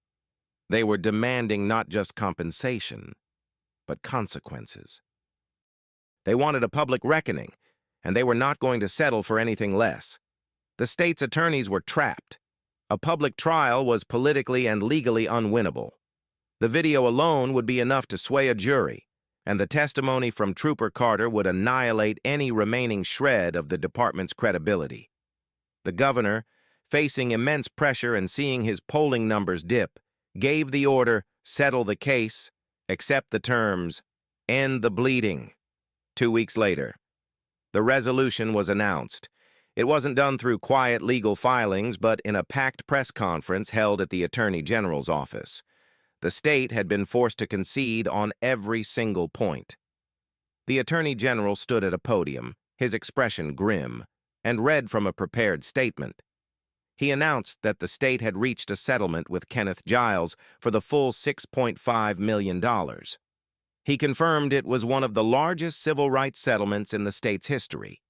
They were demanding not just compensation, but consequences. They wanted a public reckoning, and they were not going to settle for anything less. The state's attorneys were trapped. A public trial was politically and legally unwinnable. The video alone would be enough to sway a jury, and the testimony from Trooper Carter would annihilate any remaining shred of the department's credibility. The governor, facing immense pressure and seeing his polling numbers dip, gave the order, settle the case, accept the terms, end the bleeding. 2 weeks later, the resolution was announced. It wasn't done through quiet legal filings, but in a packed press conference held at the Attorney General's office. The state had been forced to concede on every single point. The Attorney General stood at a podium, his expression grim, and read from a prepared statement. He announced that the state had reached a settlement with Kenneth Giles for the full $6.5 million. He confirmed it was one of the largest civil rights settlements in the state's history.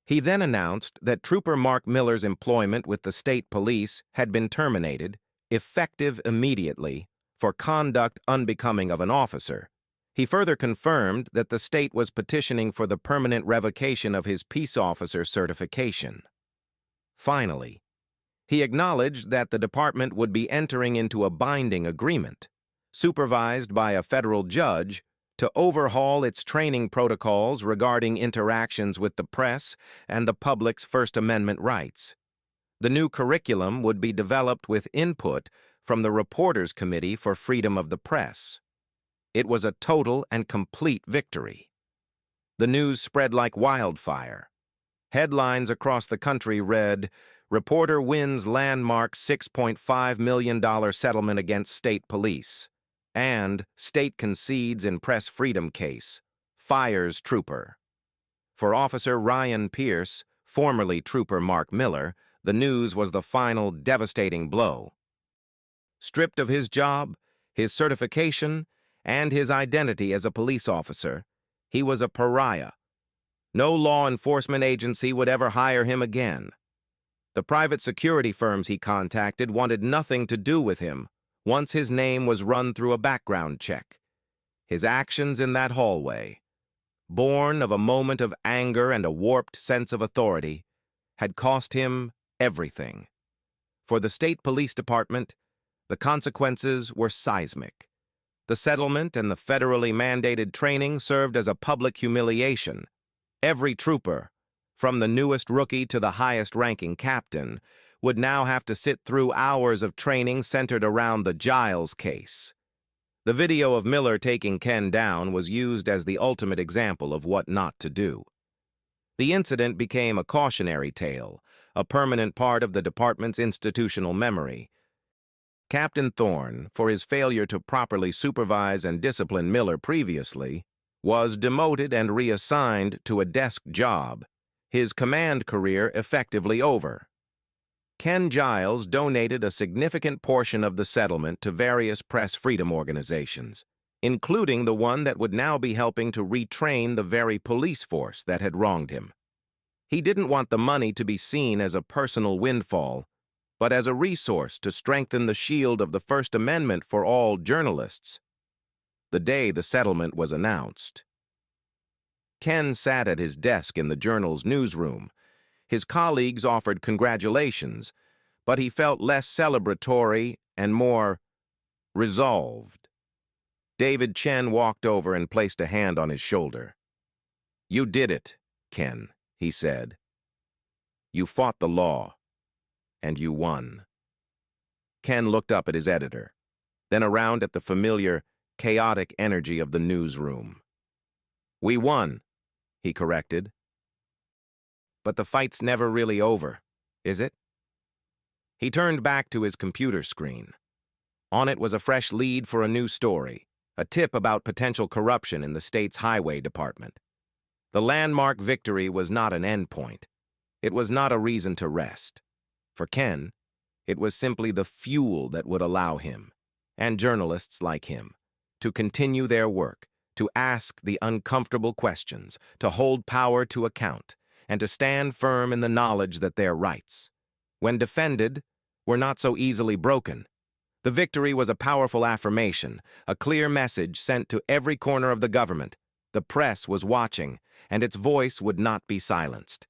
He then announced that Trooper Mark Miller's employment with the state police had been terminated, effective immediately, for conduct unbecoming of an officer. He further confirmed that the state was petitioning for the permanent revocation of his peace officer certification. Finally, he acknowledged that the department would be entering into a binding agreement, supervised by a federal judge, to overhaul its training protocols regarding interactions with the press and the public's First Amendment rights. The new curriculum would be developed with input from the Reporters Committee for Freedom of the Press. It was a total and complete victory. The news spread like wildfire. Headlines across the country read, "Reporter wins landmark $6.5 million settlement against state police," and "State concedes in press freedom case, fires trooper." For Officer Ryan Pierce, formerly Trooper Mark Miller, the news was the final devastating blow. Stripped of his job, his certification, and his identity as a police officer, he was a pariah. No law enforcement agency would ever hire him again. The private security firms he contacted wanted nothing to do with him once his name was run through a background check. His actions in that hallway, born of a moment of anger and a warped sense of authority, had cost him everything. For the state police department, the consequences were seismic. The settlement and the federally mandated training served as a public humiliation. Every trooper, from the newest rookie to the highest-ranking captain, would now have to sit through hours of training centered around the Giles case. The video of Miller taking Ken down was used as the ultimate example of what not to do. The incident became a cautionary tale, a permanent part of the department's institutional memory. Captain Thorne, for his failure to properly supervise and discipline Miller previously, was demoted and reassigned to a desk job, his command career effectively over. Ken Giles donated a significant portion of the settlement to various press freedom organizations, including the one that would now be helping to retrain the very police force that had wronged him. He didn't want the money to be seen as a personal windfall, but as a resource to strengthen the shield of the First Amendment for all journalists. The day the settlement was announced, Ken sat at his desk in the Journal's newsroom. His colleagues offered congratulations, but he felt less celebratory and more resolved. David Chen walked over and placed a hand on his shoulder. "You did it, Ken," he said. "You fought the law, and you won." Ken looked up at his editor, then around at the familiar, chaotic energy of the newsroom. "We won," he corrected. "But the fight's never really over, is it?" He turned back to his computer screen. On it was a fresh lead for a new story, a tip about potential corruption in the state's highway department. The landmark victory was not an endpoint. It was not a reason to rest. For Ken, it was simply the fuel that would allow him, and journalists like him, to continue their work, to ask the uncomfortable questions, to hold power to account, and to stand firm in the knowledge that their rights, when defended, were not so easily broken. The victory was a powerful affirmation, a clear message sent to every corner of the government. The press was watching, and its voice would not be silenced.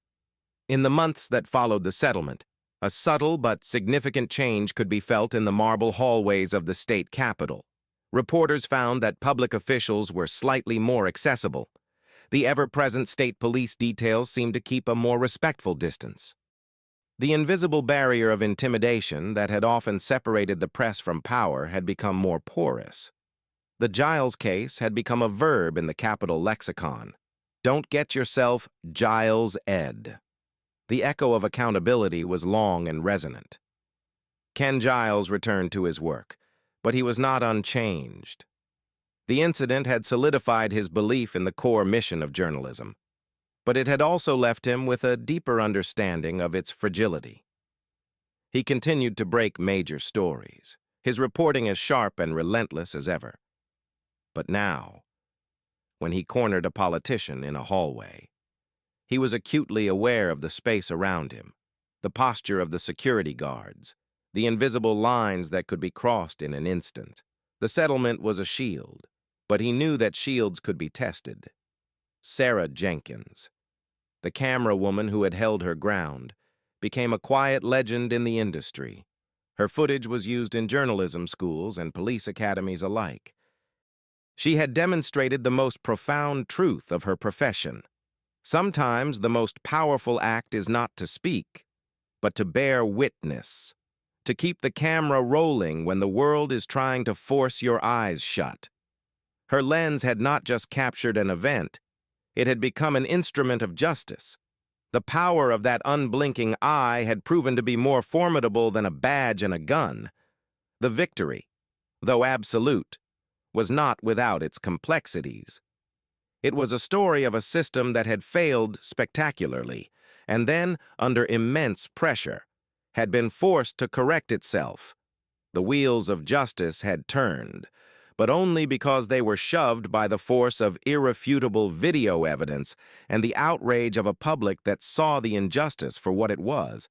In the months that followed the settlement, a subtle but significant change could be felt in the marble hallways of the state capitol. Reporters found that public officials were slightly more accessible. The ever-present state police details seemed to keep a more respectful distance. The invisible barrier of intimidation that had often separated the press from power had become more porous. The Giles case had become a verb in the Capitol lexicon. Don't get yourself Giles-ed. The echo of accountability was long and resonant. Ken Giles returned to his work, but he was not unchanged. The incident had solidified his belief in the core mission of journalism, but it had also left him with a deeper understanding of its fragility. He continued to break major stories, his reporting as sharp and relentless as ever. But now, when he cornered a politician in a hallway, he was acutely aware of the space around him, the posture of the security guards, the invisible lines that could be crossed in an instant. The settlement was a shield, but he knew that shields could be tested. Sarah Jenkins, the camera woman who had held her ground, became a quiet legend in the industry. Her footage was used in journalism schools and police academies alike. She had demonstrated the most profound truth of her profession. Sometimes the most powerful act is not to speak, but to bear witness, to keep the camera rolling when the world is trying to force your eyes shut. Her lens had not just captured an event, it had become an instrument of justice. The power of that unblinking eye had proven to be more formidable than a badge and a gun. The victory, though absolute, was not without its complexities. It was a story of a system that had failed spectacularly, and then, under immense pressure, had been forced to correct itself. The wheels of justice had turned, but only because they were shoved by the force of irrefutable video evidence and the outrage of a public that saw the injustice for what it was.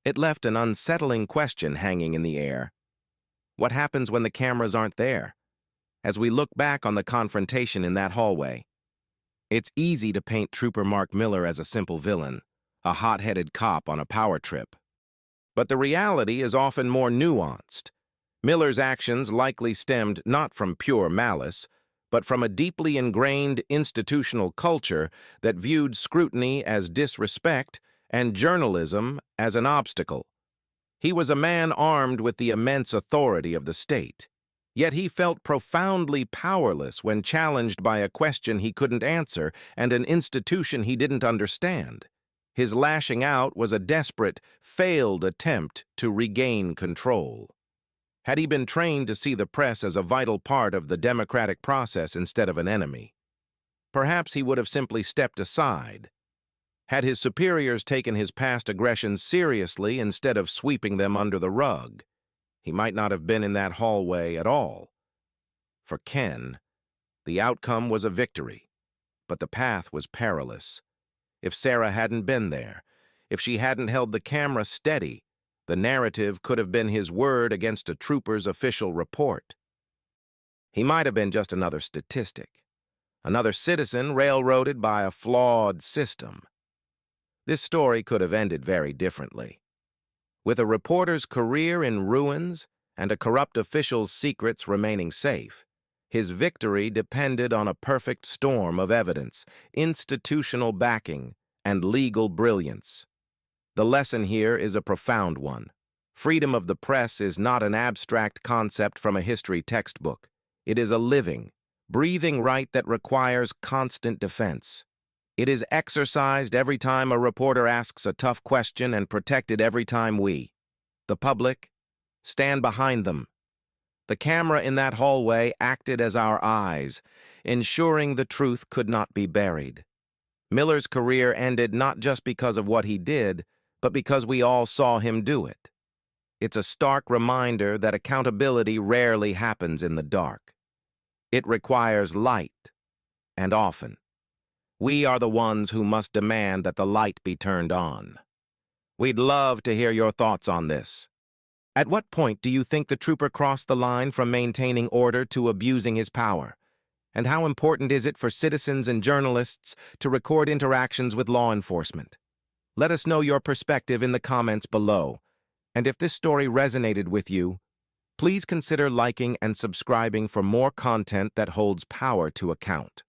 It left an unsettling question hanging in the air. What happens when the cameras aren't there? As we look back on the confrontation in that hallway, it's easy to paint Trooper Mark Miller as a simple villain, a hot-headed cop on a power trip. But the reality is often more nuanced. Miller's actions likely stemmed not from pure malice, but from a deeply ingrained institutional culture that viewed scrutiny as disrespect and journalism as an obstacle. He was a man armed with the immense authority of the state, yet he felt profoundly powerless when challenged by a question he couldn't answer and an institution he didn't understand. His lashing out was a desperate, failed attempt to regain control. Had he been trained to see the press as a vital part of the democratic process instead of an enemy, perhaps he would have simply stepped aside. Had his superiors taken his past aggressions seriously instead of sweeping them under the rug, he might not have been in that hallway at all. For Ken, the outcome was a victory, but the path was perilous. If Sarah hadn't been there, if she hadn't held the camera steady, the narrative could have been his word against a trooper's official report. He might have been just another statistic, another citizen railroaded by a flawed system. This story could have ended very differently. With a reporter's career in ruins and a corrupt official's secrets remaining safe, his victory depended on a perfect storm of evidence, institutional backing, and legal brilliance. The lesson here is a profound one. Freedom of the press is not an abstract concept from a history textbook. It is a living, breathing right that requires constant defense. It is exercised every time a reporter asks a tough question and protected every time we, the public, stand behind them. The camera in that hallway acted as our eyes, ensuring the truth could not be buried. Miller's career ended not just because of what he did, but because we all saw him do it. It's a stark reminder that accountability rarely happens in the dark. It requires light, and often, we are the ones who must demand that the light be turned on. We'd love to hear your thoughts on this. At what point do you think the trooper crossed the line from maintaining order to abusing his power? And how important is it for citizens and journalists to record interactions with law enforcement? Let us know your perspective in the comments below. And if this story resonated with you, please consider liking and subscribing for more content that holds power to account.